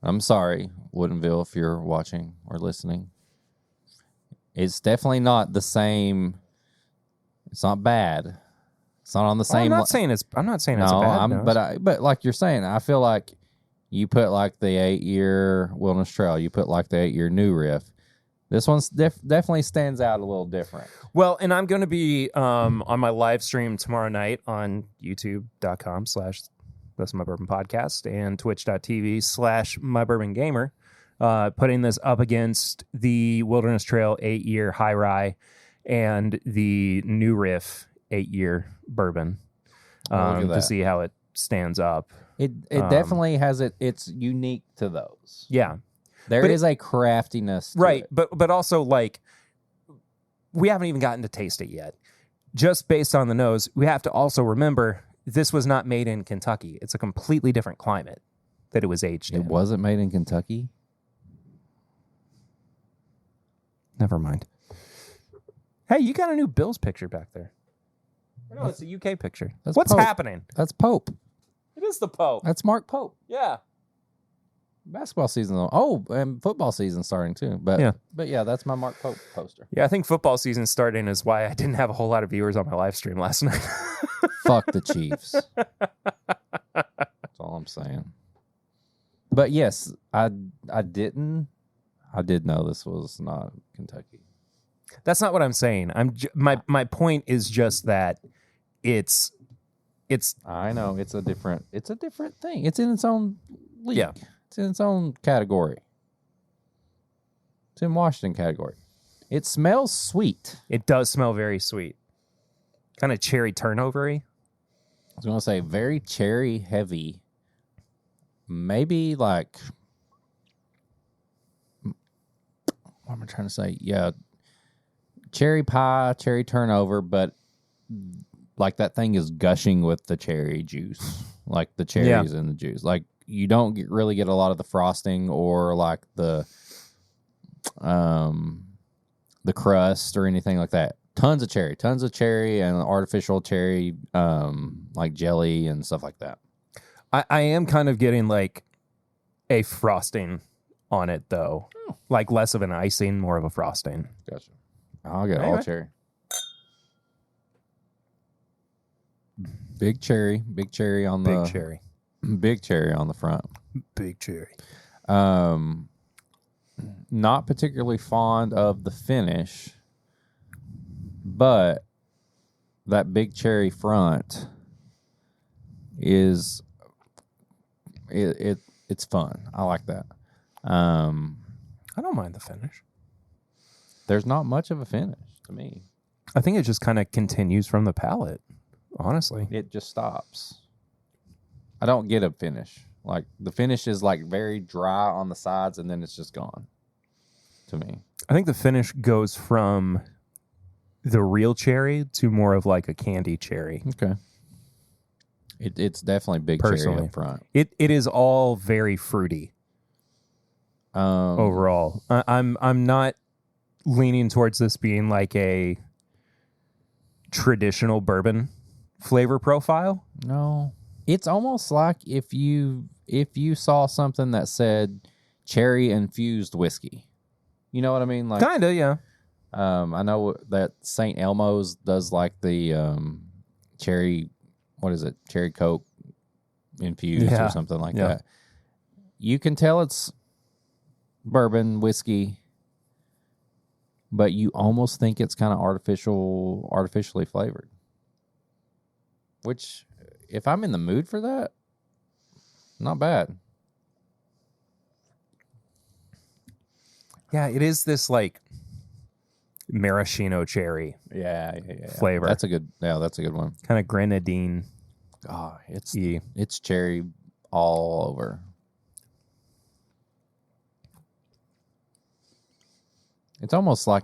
I'm sorry, Woodinville, if you're watching or listening. It's definitely not the same. It's not bad. It's not on the same. I'm not saying it's a bad nose. But like you're saying, I feel like you put like the 8-year Wilderness Trail, you put like the 8-year New Riff. This one's definitely stands out a little different. Well, and I'm going to be on my live stream tomorrow night on youtube.com/That's My Bourbon Podcast and twitch.tv/My Bourbon Gamer, putting this up against the Wilderness Trail 8-year High Rye and the New Riff 8-year bourbon to see how it stands up. It definitely has it. It's unique to those. Yeah. There is a craftiness to right, it. but also like we haven't even gotten to taste it yet. Just based on the nose, we have to also remember this was not made in Kentucky. It's a completely different climate that it was aged in. It wasn't made in Kentucky? Never mind. Hey, you got a new Bills picture back there. No, it's a UK picture. What's Pope. happening? That's Pope. It is the Pope. That's Mark Pope. Yeah. Basketball season. Oh, and football season starting too. But yeah, that's my Mark Pope poster. Yeah, I think football season starting is why I didn't have a whole lot of viewers on my live stream last night. Fuck the Chiefs. That's all I'm saying. But yes, I did know this was not Kentucky. That's not what I'm saying. My point is just that it's. I know it's a different thing. It's in its own league. Yeah. It's in its own category. It's in Washington category. It smells sweet. It does smell very sweet. Kind of cherry turnover-y. I was going to say very cherry heavy. Maybe like, what am I trying to say? Yeah. Cherry pie, cherry turnover, but like that thing is gushing with the cherry juice. Like the cherries in the juice. Like you don't really get a lot of the frosting or like the crust or anything like that. Tons of cherry and artificial cherry, like jelly and stuff like that. I am kind of getting like a frosting on it though. Oh. Like less of an icing, more of a frosting. Gotcha. I'll get all cherry. Big cherry on the big cherry on the front. Big cherry. Not particularly fond of the finish, but that big cherry front is it's fun. I like that. I don't mind the finish. There's not much of a finish to me. I think it just kind of continues from the palate, honestly. It just stops. I don't get a finish. Like the finish is like very dry on the sides and then it's just gone to me. I think the finish goes from the real cherry to more of like a candy cherry. Okay. It's definitely big cherry up front. It is all very fruity. Overall. I'm not leaning towards this being like a traditional bourbon flavor profile. No. It's almost like if you saw something that said cherry infused whiskey. You know what I mean? Like kind of, yeah. I know that St. Elmo's does like the cherry, what is it? Cherry Coke infused or something like that. you can tell it's bourbon whiskey, but you almost think it's kind of artificially flavored. Which, if I'm in the mood for that, not bad. Yeah, it is this like maraschino cherry flavor. That's a good one. Kind of grenadine. Oh, it's cherry all over. It's almost like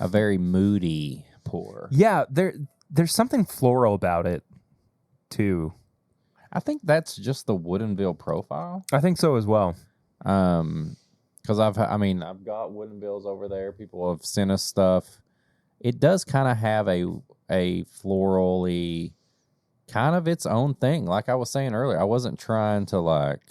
a very moody pour. Yeah, there's something floral about it too. I think that's just the Woodinville profile. I think so as well. Because I've got Woodinvilles over there. People have sent us stuff. It does kind of have a florally, kind of its own thing. Like I was saying earlier, I wasn't trying to like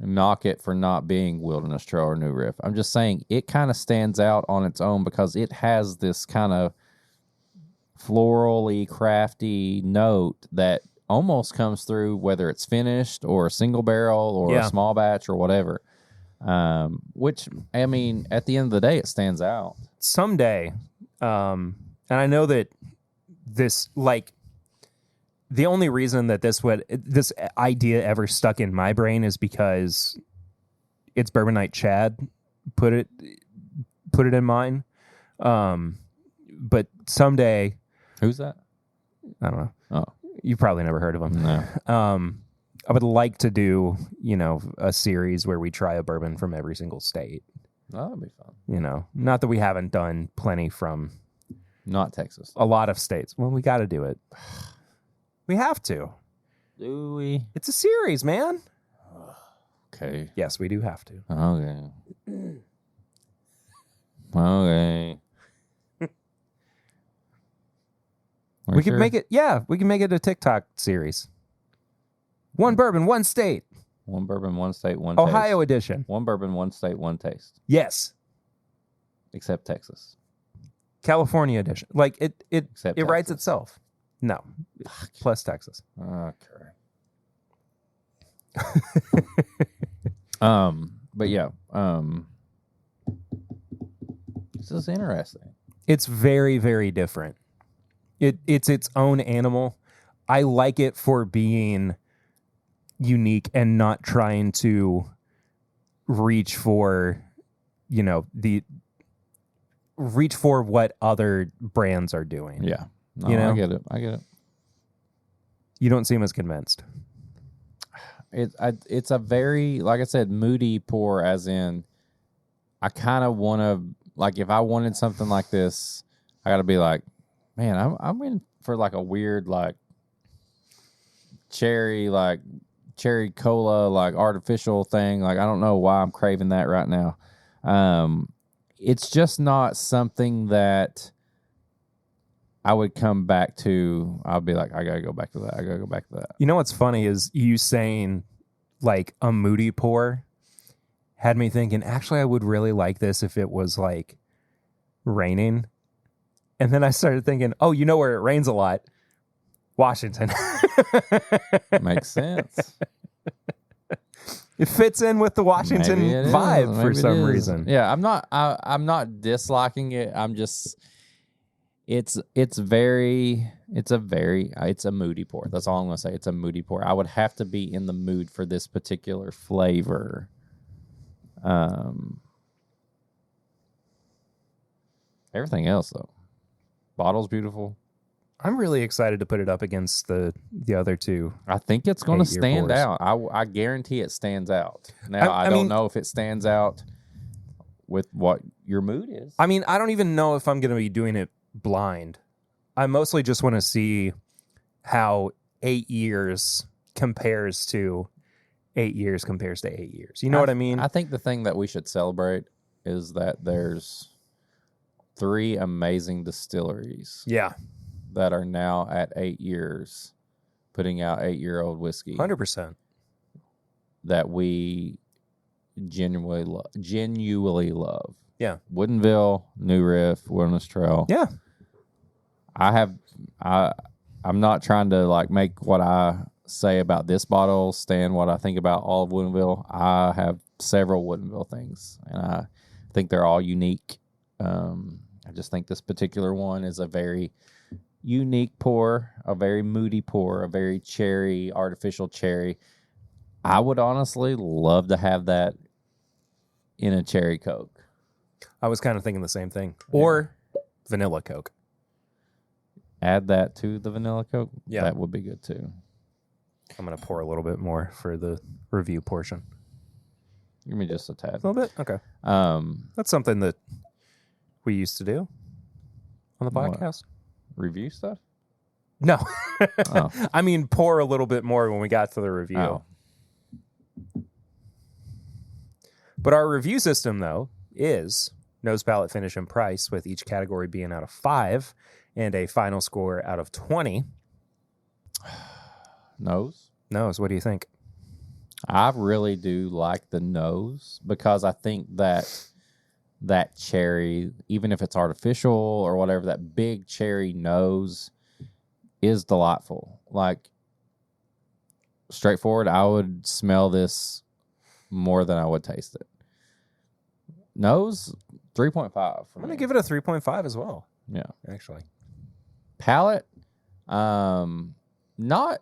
knock it for not being Wilderness Trail or New Riff. I'm just saying it kind of stands out on its own because it has this kind of florally, crafty note that almost comes through whether it's finished or a single barrel or a small batch or whatever. Which, I mean, at the end of the day, it stands out. Someday, and I know that this, like, the only reason that this idea ever stuck in my brain is because it's Bourbon Night Chad put it in mine. But someday, who's that? I don't know. Oh, you've probably never heard of him. No. I would like to do, a series where we try a bourbon from every single state. Oh, that'd be fun. Not that we haven't done plenty from not Texas. A lot of states. Well, we got to do it. We have to. Do we? It's a series, man. Okay. Yes, we do have to. Okay. Okay. We could make it. Yeah, we can make it a TikTok series. One bourbon, one state. One bourbon, one state, one Ohio taste. edition. One bourbon, one state, one taste. Yes. Except Texas. California edition. Like it Except writes Texas. itself. No. Plus Texas. Okay. But yeah. This is interesting. It's very, very different. It's its own animal. I like it for being unique and not trying to reach for, reach for what other brands are doing. Yeah. No, I get it. You don't seem as convinced. It's a very, like I said, moody pour, as in I kind of want to, like, if I wanted something like this, I got to be like, man, I'm in for like a weird, like, cherry cola, like artificial thing. Like, I don't know why I'm craving that right now. It's just not something that I would come back to. I'll be like, I got to go back to that. You know what's funny is you saying like a moody pour had me thinking, actually, I would really like this if it was like raining. And then I started thinking, oh, you know where it rains a lot? Washington. Makes sense. It fits in with the Washington vibe for some reason. Yeah, I'm not disliking it. I'm just it's a moody pour. That's all I'm gonna say. It's a moody pour. I would have to be in the mood for this particular flavor. Everything else though. Bottle's beautiful. I'm really excited to put it up against the other two. I think it's going to stand out. I guarantee it stands out. Now, I don't know if it stands out with what your mood is. I mean, I don't even know if I'm going to be doing it blind. I mostly just want to see how 8 years compares to 8 years compares to 8 years. You know what I mean? I think the thing that we should celebrate is that there's 3 amazing distilleries. Yeah. That are now at 8 years, putting out 8-year-old whiskey. 100%. That we genuinely love. Yeah. Woodinville, New Riff, Wilderness Trail. Yeah. I'm not trying to like make what I say about this bottle, Stan, what I think about all of Woodinville. I have several Woodinville things, and I think they're all unique. I just think this particular one is a very unique pour, a very moody pour, a very cherry, artificial cherry. I would honestly love to have that in a cherry Coke. I was kind of thinking the same thing. Or vanilla Coke. Add that to the vanilla Coke. Yeah. That would be good too. I'm going to pour a little bit more for the review portion. Give me just a tad. A little bit? Okay. That's something that we used to do on the podcast. What? Review stuff? No. Oh. I mean, pour a little bit more when we got to the review. Oh. But our review system, though, is nose, palate, finish, and price, with each category being out of 5 and a final score out of 20. Nose? Nose, what do you think? I really do like the nose because I think that cherry, even if it's artificial or whatever, that big cherry nose is delightful. Like, straightforward, I would smell this more than I would taste it. Nose, 3.5. I'm going to give it a 3.5 as well. Yeah. Actually. Palate, not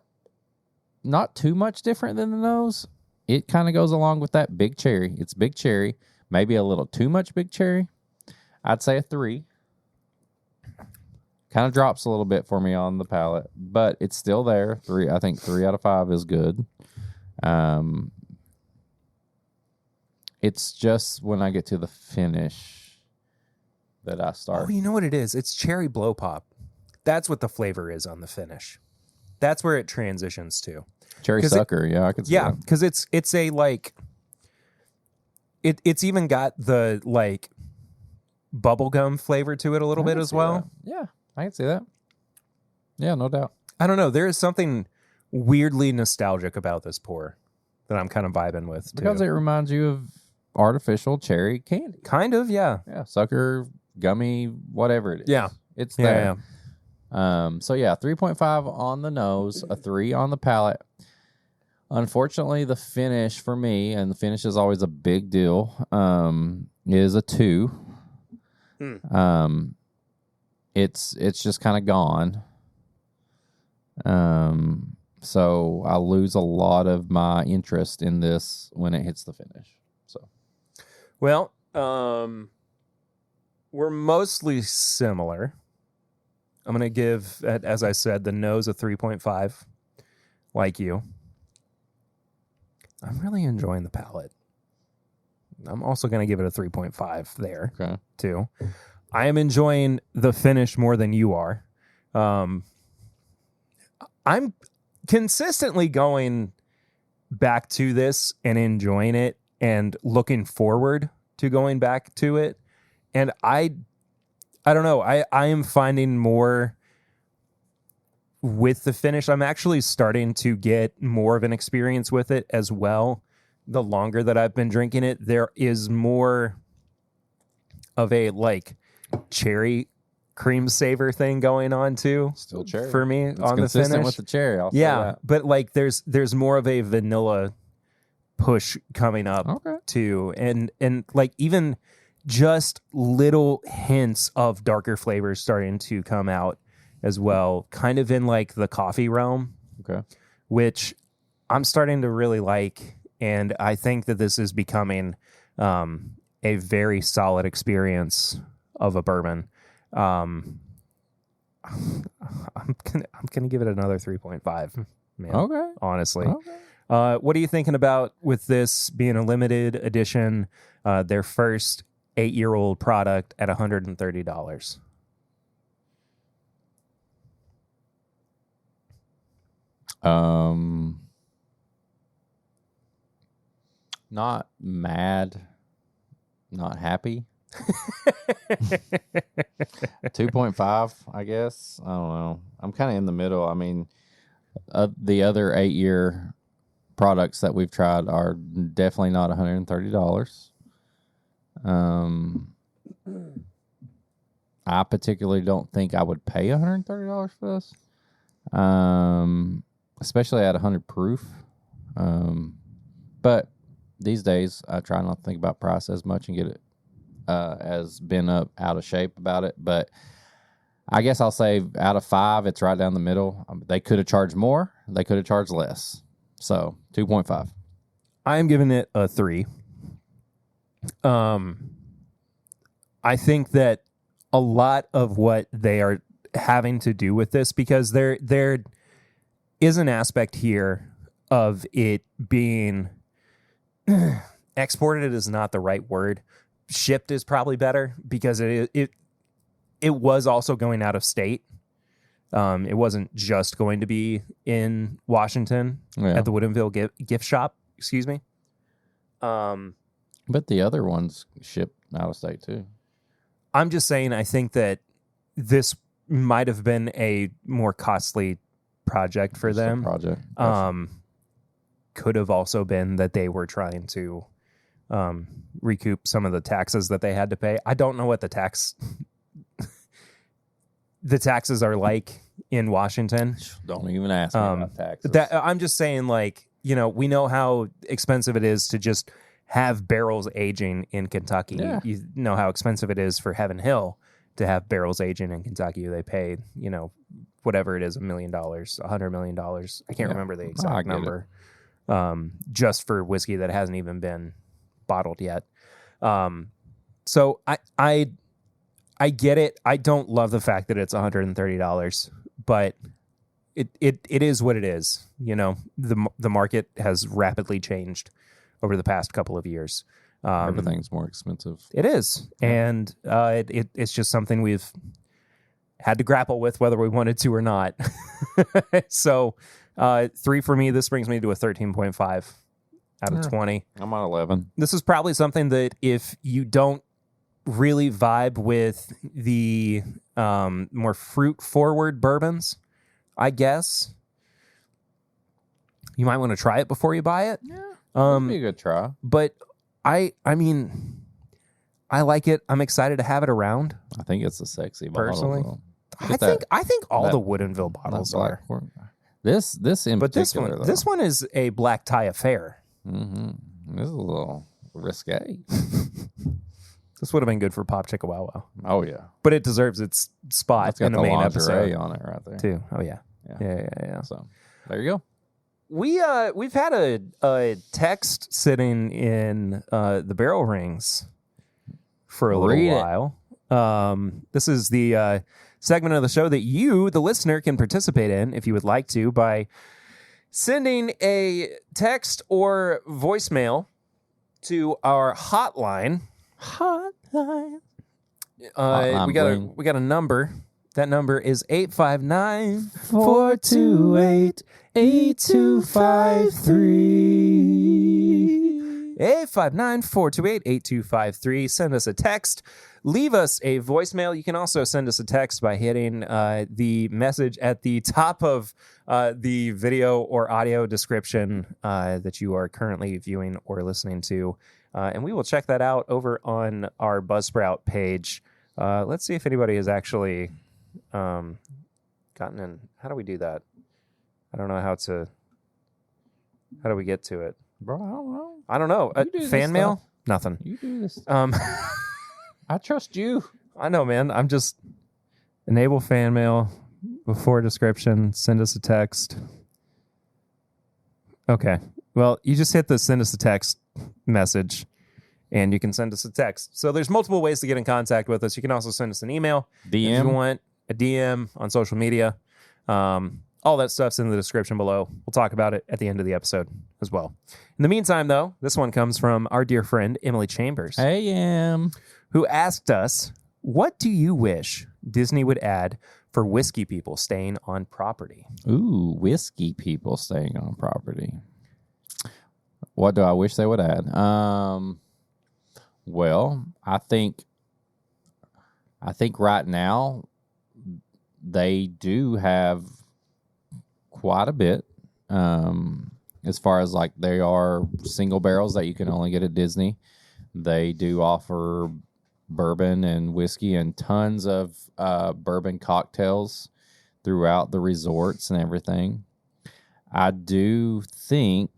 too much different than the nose. It kind of goes along with that big cherry. It's big cherry, maybe a little too much big cherry. I'd say a 3. Kind of drops a little bit for me on the palate, but it's still there. I think 3 out of 5 is good. It's just when I get to the finish that I start. Oh, you know what it is? It's cherry blow pop. That's what the flavor is on the finish. That's where it transitions to. Cherry sucker, yeah, I can see that. Yeah, because it's a like it's even got the like bubblegum flavor to it a little bit as well. That. Yeah, I can see that. Yeah, no doubt. I don't know. There is something weirdly nostalgic about this pour that I'm kind of vibing with. Because it reminds you of artificial cherry candy. Kind of, yeah. Yeah, sucker, gummy, whatever it is. Yeah. It's there. Yeah. So, yeah, 3.5 on the nose, a 3 on the palate. Unfortunately, the finish for me, and the finish is always a big deal, is a 2. It's just kind of gone. So I lose a lot of my interest in this when it hits the finish. So, well, we're mostly similar. I'm going to give, as I said, the nose a 3.5, like you. I'm really enjoying the palate. I'm also going to give it a 3.5 there, too. I am enjoying the finish more than you are. I'm consistently going back to this and enjoying it and looking forward to going back to it. And I don't know. I am finding more with the finish. I'm actually starting to get more of an experience with it as well. The longer that I've been drinking it, there is more of a like cherry cream savor thing going on too. Still cherry for me. It's on the finish. Consistent with the cherry. I'll say that. But like there's more of a vanilla push coming up too, and like even just little hints of darker flavors starting to come out as well, kind of in like the coffee realm. Which I'm starting to really like, and I think that this is becoming a very solid experience of a bourbon. I'm gonna give it another 3.5, man. Honestly. What are you thinking about with this being a limited edition, their first 8-year-old product at $130? Not mad, not happy. 2.5, I guess. I don't know. I'm kind of in the middle. I mean, the other 8-year products that we've tried are definitely not $130. I particularly don't think I would pay $130 for this. especially at 100 proof. But these days, I try not to think about price as much and get it as been out of shape about it. But I guess I'll say out of 5, it's right down the middle. They could have charged more. They could have charged less. So 2.5. I am giving it a 3. I think that a lot of what they are having to do with this, because there is an aspect here of it being exported is not the right word. Shipped is probably better, because it was also going out of state. It wasn't just going to be in Washington at the Woodinville gift shop. Excuse me. But the other ones ship out of state too. I'm just saying, I think that this might have been a more costly project for them. Could have also been that they were trying to recoup some of the taxes that they had to pay. I don't know what the taxes are like in Washington. Don't even ask me about taxes. I'm just saying, like, we know how expensive it is to just have barrels aging in Kentucky. Yeah. You know how expensive it is for Heaven Hill to have barrels aging in Kentucky. They pay, whatever it is, $1 million, $100 million. I can't remember the exact number. Just for whiskey that hasn't even been bottled yet. So I get it. I don't love the fact that it's $130, but it is what it is. The market has rapidly changed over the past couple of years. Everything's more expensive. It is. And it's just something we've had to grapple with, whether we wanted to or not. So 3 for me. This brings me to a 13.5 out of 20. I'm on 11. This is probably something that if you don't really vibe with the more fruit-forward bourbons, I guess, you might want to try it before you buy it. Yeah. It'd be a good try. But I mean, I like it. I'm excited to have it around. I think it's a sexy personally. Bottle, I think all the Woodinville bottles are. This in but particular, this one is a black tie affair. Mm-hmm. This is a little risque. This would have been good for Pop Chicka Wow Wow. Oh yeah, but it deserves its spot in the main episode on it right there too. Oh yeah. So there you go. We've had a text sitting in the barrel rings for a little while. This is the segment of the show that you, the listener, can participate in if you would like to by sending a text or voicemail to our hotline. We got a number. That number is 859-428-8253. 859-428-8253. Send us a text. Leave us a voicemail. You can also send us a text by hitting the message at the top of the video or audio description that you are currently viewing or listening to. And we will check that out over on our Buzzsprout page. Let's see if anybody has actually gotten in. How do we do that? I don't know how do we get to it? Bro, I don't know. Fan mail? Nothing. You do this. I trust you. I know, man. I'm just enable fan mail before description. Send us a text. Okay. Well, you just hit the send us a text message and you can send us a text. So there's multiple ways to get in contact with us. You can also send us an email. DM. If you want a DM on social media. All that stuff's in the description below. We'll talk about it at the end of the episode as well. In the meantime, though, this one comes from our dear friend, Emily Chambers. Hey, Em. Who asked us, what do you wish Disney would add for whiskey people staying on property? Ooh, whiskey people staying on property. What do I wish they would add? Well, I think right now they do have quite a bit as far as like they are single barrels that you can only get at Disney. They do offer bourbon and whiskey and tons of bourbon cocktails throughout the resorts and everything. I do think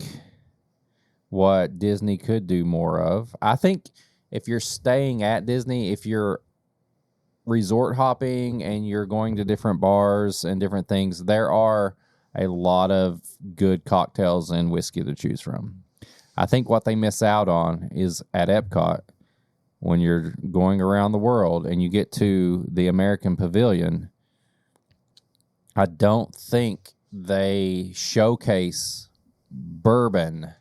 what Disney could do more of. I think if you're staying at Disney, if you're resort hopping and you're going to different bars and different things, there are a lot of good cocktails and whiskey to choose from. I think what they miss out on is at Epcot, when you're going around the world and you get to the American Pavilion, I don't think they showcase bourbon,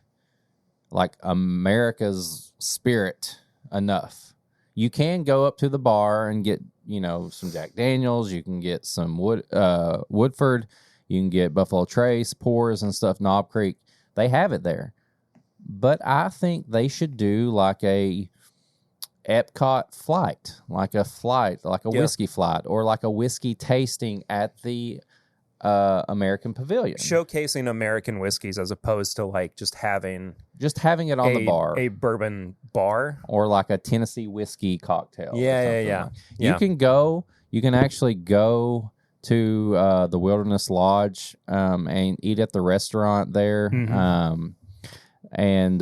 like America's spirit, enough. You can go up to the bar and get, some Jack Daniels. You can get some Woodford. You can get Buffalo Trace, Pours and stuff, Knob Creek. They have it there. But I think they should do like a Epcot flight, like a whiskey flight, or like a whiskey tasting at the American Pavilion, showcasing American whiskeys as opposed to like just having it on the bar, a bourbon bar, or like a Tennessee whiskey cocktail. Yeah. You can actually go to the Wilderness Lodge and eat at the restaurant there, and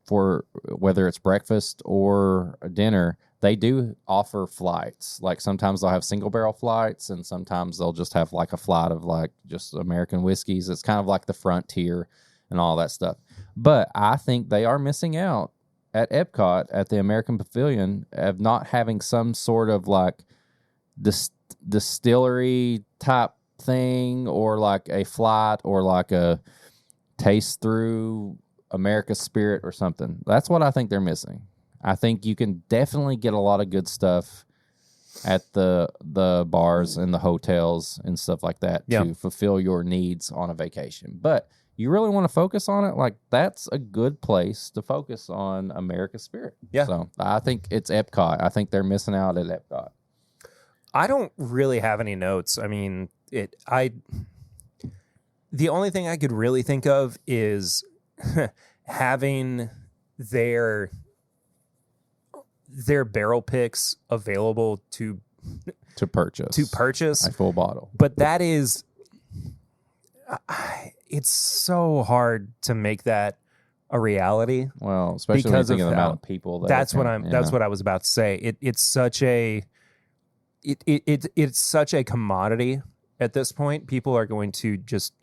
for whether it's breakfast or dinner, they do offer flights. Like sometimes they'll have single barrel flights, and sometimes they'll just have like a flight of like just American whiskeys. It's kind of like the Frontier and all that stuff. But I think they are missing out at Epcot at the American Pavilion of not having some sort of like distillery type thing, or like a flight, or like a taste through America's spirit or something. That's what I think they're missing. I think you can definitely get a lot of good stuff at the bars and the hotels and stuff like that to fulfill your needs on a vacation. But you really want to focus on it, like that's a good place to focus on America's spirit. Yeah. So I think it's Epcot. I think they're missing out at Epcot. I don't really have any notes. I mean, the only thing I could really think of is having their barrel picks available to purchase a full bottle. But that is, it's so hard to make that a reality. Well, especially because when you think of the amount of people. That's what I was about to say. It's such a commodity at this point. People are going to just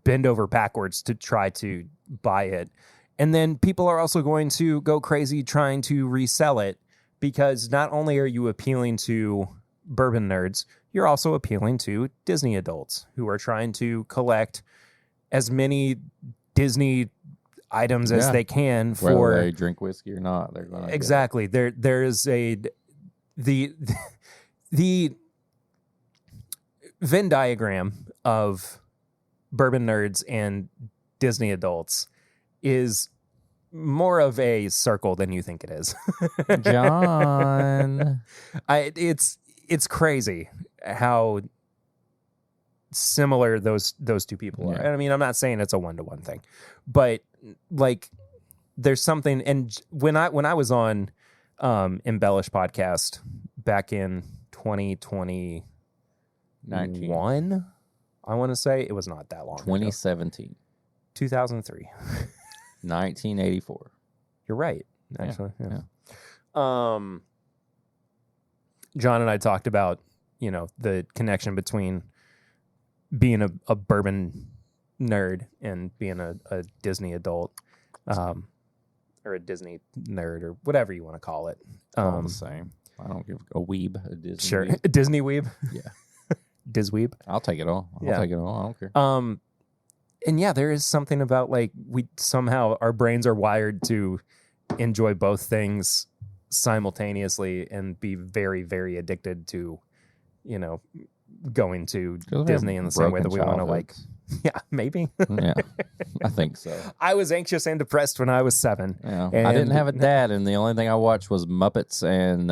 bend over backwards to try to buy it. And then people are also going to go crazy trying to resell it, because not only are you appealing to bourbon nerds, you're also appealing to Disney adults who are trying to collect as many Disney items as they can for whether they drink whiskey or not. They're going to exactly. There's the Venn diagram of bourbon nerds and Disney adults is more of a circle than you think it is. John. It's crazy how similar those two people are. I mean, I'm not saying it's a 1-to-1 thing, but like there's something. And when I was on Embellish Podcast back in 2021, I want to say it was not that long 2017. Ago. 2003. 1984. You're right, actually. Yeah. John and I talked about, the connection between being a bourbon nerd and being a Disney adult, or a Disney nerd, or whatever you want to call it. All the same. I don't give a weeb. A Disney sure. weeb. A Disney weeb. Yeah. Disweeb. I'll take it all. I don't care. And yeah, there is something about like our brains are wired to enjoy both things simultaneously and be very, very addicted to, going to Disney in the same way that we want to like. Yeah, maybe. Yeah, I think so. I was anxious and depressed when I was 7. Yeah. I didn't have a dad, and the only thing I watched was Muppets and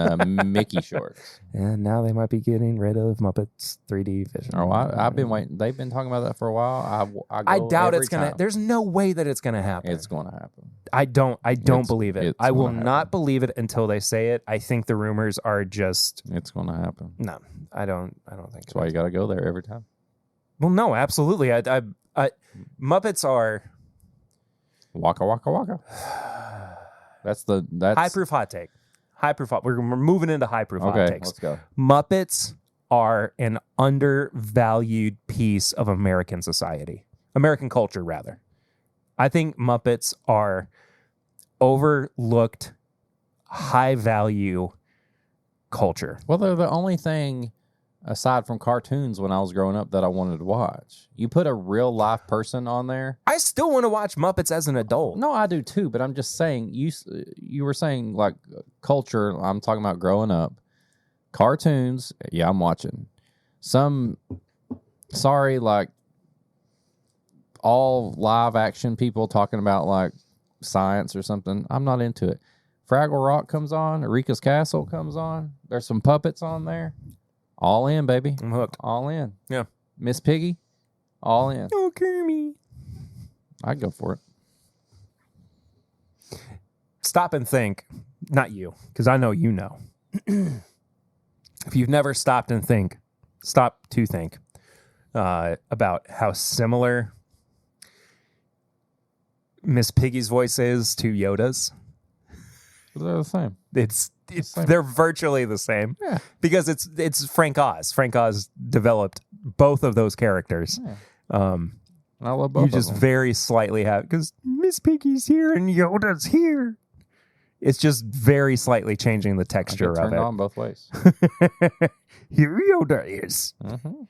Mickey shorts. And now they might be getting rid of Muppets 3D vision. Oh, I've been waiting. They've been talking about that for a while. I doubt it's gonna. There's no way that it's gonna happen. It's gonna happen. I don't believe it. I will not believe it until they say it. I think the rumors are just. It's gonna happen. No, I don't think. That's why you got to go there every time. Well, no, absolutely. Muppets are Waka waka waka. That's high proof hot take. High proof hot. We're moving into high proof hot takes. Let's go. Muppets are an undervalued piece of American society. American culture, rather. I think Muppets are overlooked, high value culture. Well, they're the only thing aside from cartoons when I was growing up that I wanted to watch. You put a real life person on there. I still want to watch Muppets as an adult. No, I do too, but I'm just saying, you were saying like culture. I'm talking about growing up. Cartoons, yeah, I'm watching. Like all live action people talking about like science or something. I'm not into it. Fraggle Rock comes on. Eureka's Castle comes on. There's some puppets on there. All in, baby. I'm hooked. All in. Yeah. Miss Piggy, all in. Oh, Kermit. I'd go for it. Stop and think. Not you, because I know you know. If you've never stopped and stop to think about how similar Miss Piggy's voice is to Yoda's. They're the same. They're virtually the same. Yeah. Because it's Frank Oz. Frank Oz developed both of those characters. Yeah. I love both. You just of them. very slightly have, because Miss Piggy's here and Yoda's here. It's just very slightly changing the texture of it. On both ways. Here Yoda is. Mm-hmm.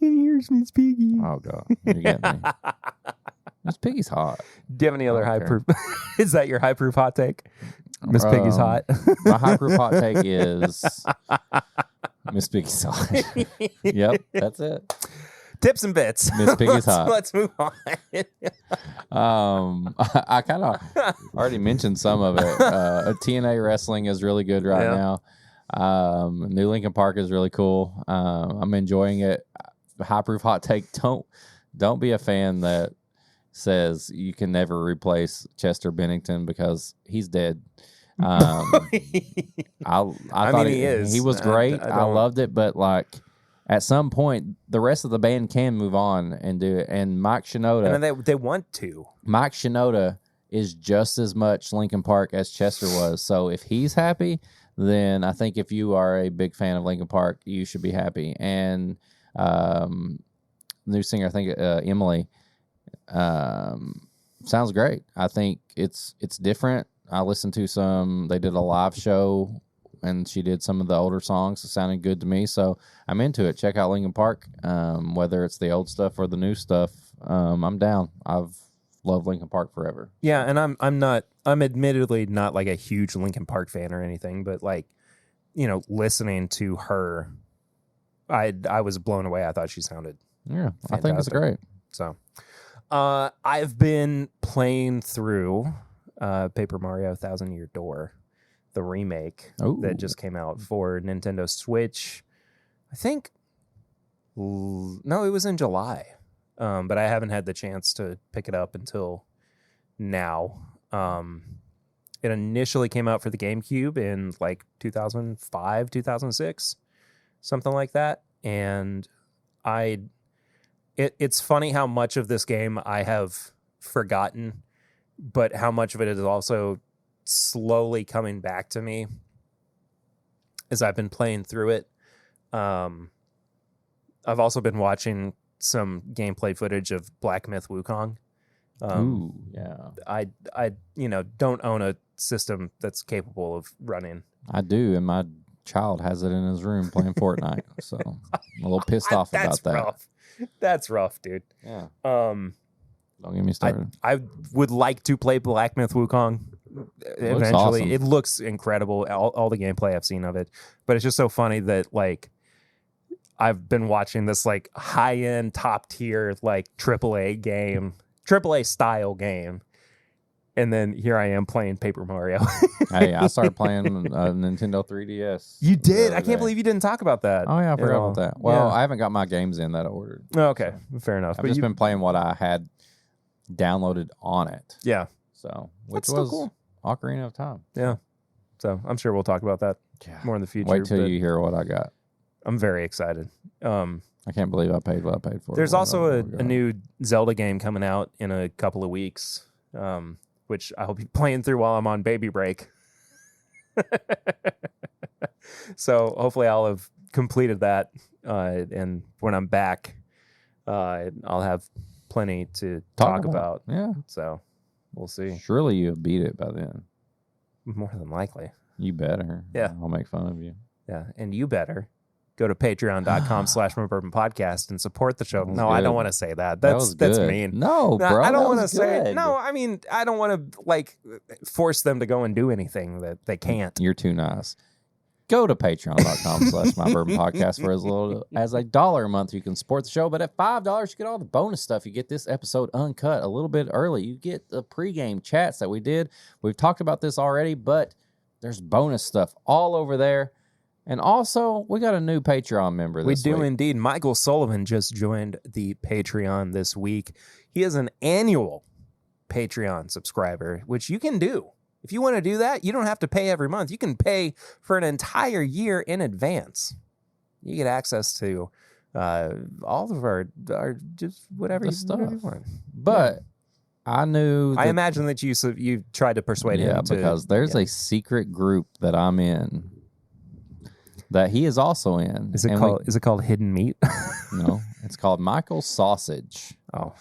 And here's Miss Piggy. Oh god, you're getting me. Miss Piggy's hot. Do you have any other high proof? Is that your high proof hot take? Miss Piggy's hot. My high proof hot take is Miss Piggy's hot. Yep, that's it. Tips and bits. Miss Piggy's hot. Let's move on. I kind of already mentioned some of it. TNA wrestling is really good right now. New Lincoln Park is really cool. I'm enjoying it. High proof hot take. Don't be a fan that says you can never replace Chester Bennington because he's dead. I thought he is. He was great. I loved it, but like at some point, the rest of the band can move on and do it. And Mike Shinoda, and they want to. Mike Shinoda is just as much Linkin Park as Chester was. So if he's happy, then I think if you are a big fan of Linkin Park, you should be happy. And new singer, I think Emily, sounds great. I think it's different. I listened to they did a live show and she did some of the older songs. It sounded good to me. So I'm into it. Check out Linkin Park. Whether it's the old stuff or the new stuff, I'm down. I've loved Linkin Park forever. Yeah. And I'm admittedly not like a huge Linkin Park fan or anything, but like, listening to her, I was blown away. I thought she sounded fantastic. I think it's great. So, I've been playing through Paper Mario 1,000 Year Door, the remake that just came out for Nintendo Switch. I think, no, it was in July, but I haven't had the chance to pick it up until now. It initially came out for the GameCube in like 2005, 2006, something like that. And it's funny how much of this game I have forgotten, but how much of it is also slowly coming back to me as I've been playing through it. I've also been watching some gameplay footage of Black Myth Wukong. Ooh, yeah. I don't own a system that's capable of running. I do, and my child has it in his room playing Fortnite, so I'm a little pissed off about that. Rough. That's rough, dude. Yeah. Don't get me started. I would like to play Black Myth Wukong eventually. Awesome. It looks incredible, all the gameplay I've seen of it. But it's just so funny that like I've been watching this like high-end, top-tier like AAA style game. And then here I am playing Paper Mario. Hey, I started playing Nintendo 3DS. You did? I can't believe you didn't talk about that. Oh, yeah, I forgot about that. Well, yeah. I haven't got my games in that I ordered. Oh, okay, fair enough. I've just been playing what I had downloaded on it. Yeah. So, which That's was cool. Ocarina of Time. Yeah. So I'm sure we'll talk about that more in the future. Wait till you hear what I got. I'm very excited. I can't believe I paid what I paid for. There's also a new Zelda game coming out in a couple of weeks, which I will be playing through while I'm on baby break. So hopefully I'll have completed that, and when I'm back, I'll have plenty to talk about. Yeah. So we'll see. Surely you'll beat it by then. More than likely. You better. Yeah. I'll make fun of you. Yeah. And you better go to patreon.com/Bourbon Podcast and support the show. No, good. I don't want to say that. That's mean. No, bro. I don't want to say. No, I mean, I don't want to like force them to go and do anything that they can't. You're too nice. Go to patreon.com/MyBourbon Podcast for as little as $1 a month. You can support the show, but at $5, you get all the bonus stuff. You get this episode uncut a little bit early. You get the pregame chats that we did. We've talked about this already, but there's bonus stuff all over there. And also, we got a new Patreon member this week. We do indeed. Michael Sullivan just joined the Patreon this week. He is an annual Patreon subscriber, which you can do. If you want to do that, you don't have to pay every month. You can pay for an entire year in advance. You get access to all of our just whatever you want. But I knew... I imagine that you tried to persuade him to... because there's a secret group that I'm in that he is also in. Is it called Hidden Meat? No, it's called Michael Sausage. Oh.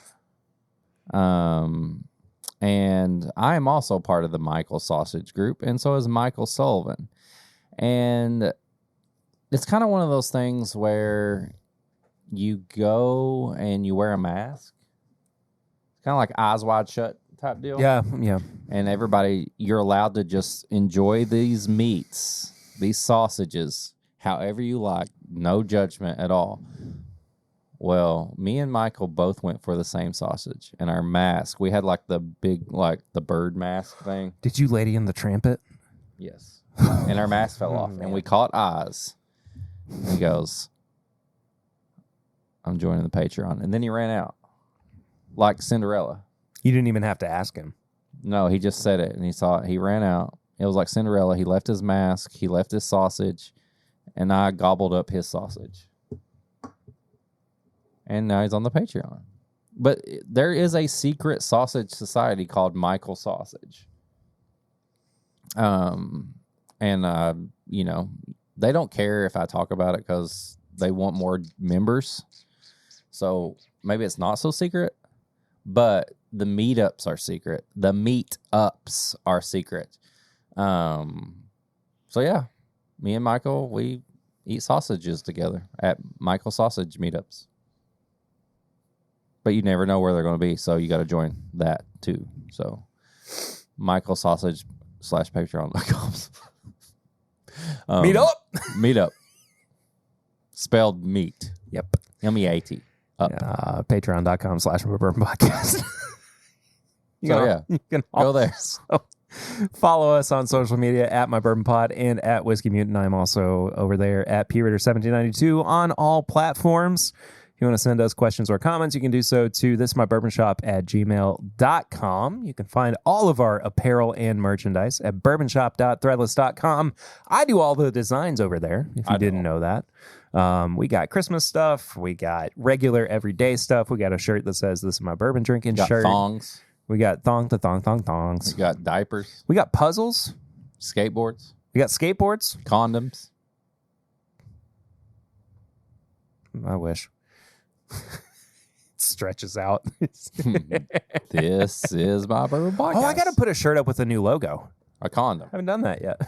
And I am also part of the Michael Sausage group, and so is Michael Sullivan. And it's kind of one of those things where you go and you wear a mask. Kind of like Eyes Wide Shut type deal. Yeah. And everybody, you're allowed to just enjoy these meats, these sausages, however you like, no judgment at all. Well, me and Michael both went for the same sausage, and our mask, we had like the big, like the bird mask thing. Did you Lady in the Trampet? Yes. And our mask fell off, and we caught eyes. He goes, I'm joining the Patreon. And then he ran out like Cinderella. You didn't even have to ask him. No, he just said it, and he saw it. He ran out. It was like Cinderella. He left his mask. He left his sausage, and I gobbled up his sausage. And now he's on the Patreon. But there is a secret sausage society called Michael Sausage. You know, they don't care if I talk about it because they want more members. So maybe it's not so secret, but the meetups are secret. The meetups are secret. So yeah, me and Michael, we eat sausages together at Michael Sausage meetups. But you never know where they're going to be, so you got to join that too. So, Michael Sausage /Patreon.com. Meet up. Spelled meat. Yep. M-E-A-T. Up. Patreon.com/Bourbon Podcast. You can go there. Follow us on social media at My Bourbon Pod and at Whiskey Mutant. I'm also over there at PReader1792 on all platforms. If you want to send us questions or comments, you can do so to thismybourbonshop@gmail.com. You can find all of our apparel and merchandise at bourbonshop.threadless.com. I do all the designs over there, if you didn't know that. We got Christmas stuff. We got regular everyday stuff. We got a shirt that says "This is my bourbon drinking shirt." Thongs. We got thongs. We got diapers. We got puzzles. Skateboards. We got skateboards. Condoms. I wish. It stretches out. This is My Bourbon Podcast. Oh, I got to put a shirt up with a new logo. A condom. I haven't done that yet.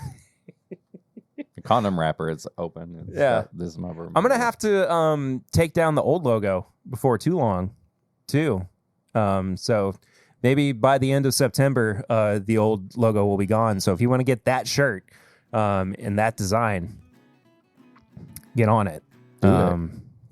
A condom wrapper. It's open. This is My Bourbon I'm going to have to take down the old logo before too long, too. So maybe by the end of September, the old logo will be gone. So if you want to get that shirt in that design, get on it.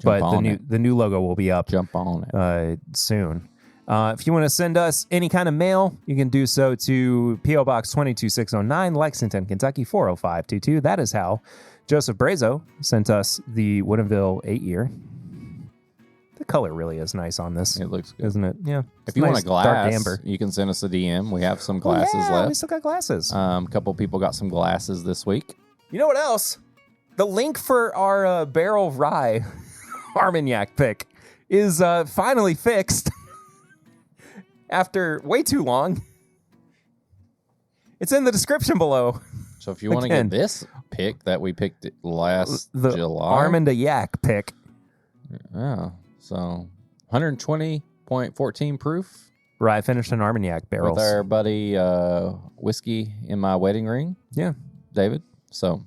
But the new logo will be up. Jump on it soon. If you want to send us any kind of mail, you can do so to P.O. Box 22609, Lexington, Kentucky 40522. That is how Joseph Brazo sent us the Woodinville 8-year. The color really is nice on this. It looks good, isn't it? Yeah. If you want a glass, dark amber, you can send us a DM. We have some glasses left. We still got glasses. A couple people got some glasses this week. You know what else? The link for our barrel rye Armagnac pick is finally fixed after way too long. It's in the description below. So if you want to get this pick that we picked last July. Armagnac pick. Yeah. So 120.14 proof. Rye finished in Armagnac barrels. With our buddy Whiskey in My Wedding Ring. Yeah. David. So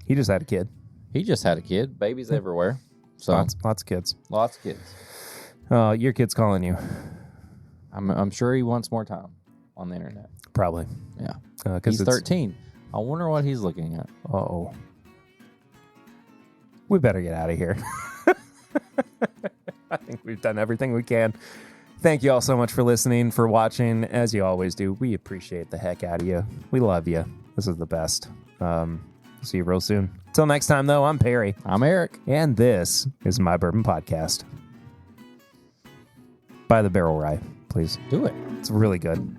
he just had a kid. Babies everywhere. So lots of kids. Lots of kids. Your kid's calling you. I'm sure he wants more time on the internet. Probably. Yeah. Because he's 13. I wonder what he's looking at. Uh-oh. We better get out of here. I think we've done everything we can. Thank you all so much for listening, for watching. As you always do, we appreciate the heck out of you. We love you. This is the best. See you real soon. Till next time, though, I'm Perry. I'm Eric. And this is My Bourbon Podcast. Buy the barrel rye, please. Do it. It's really good.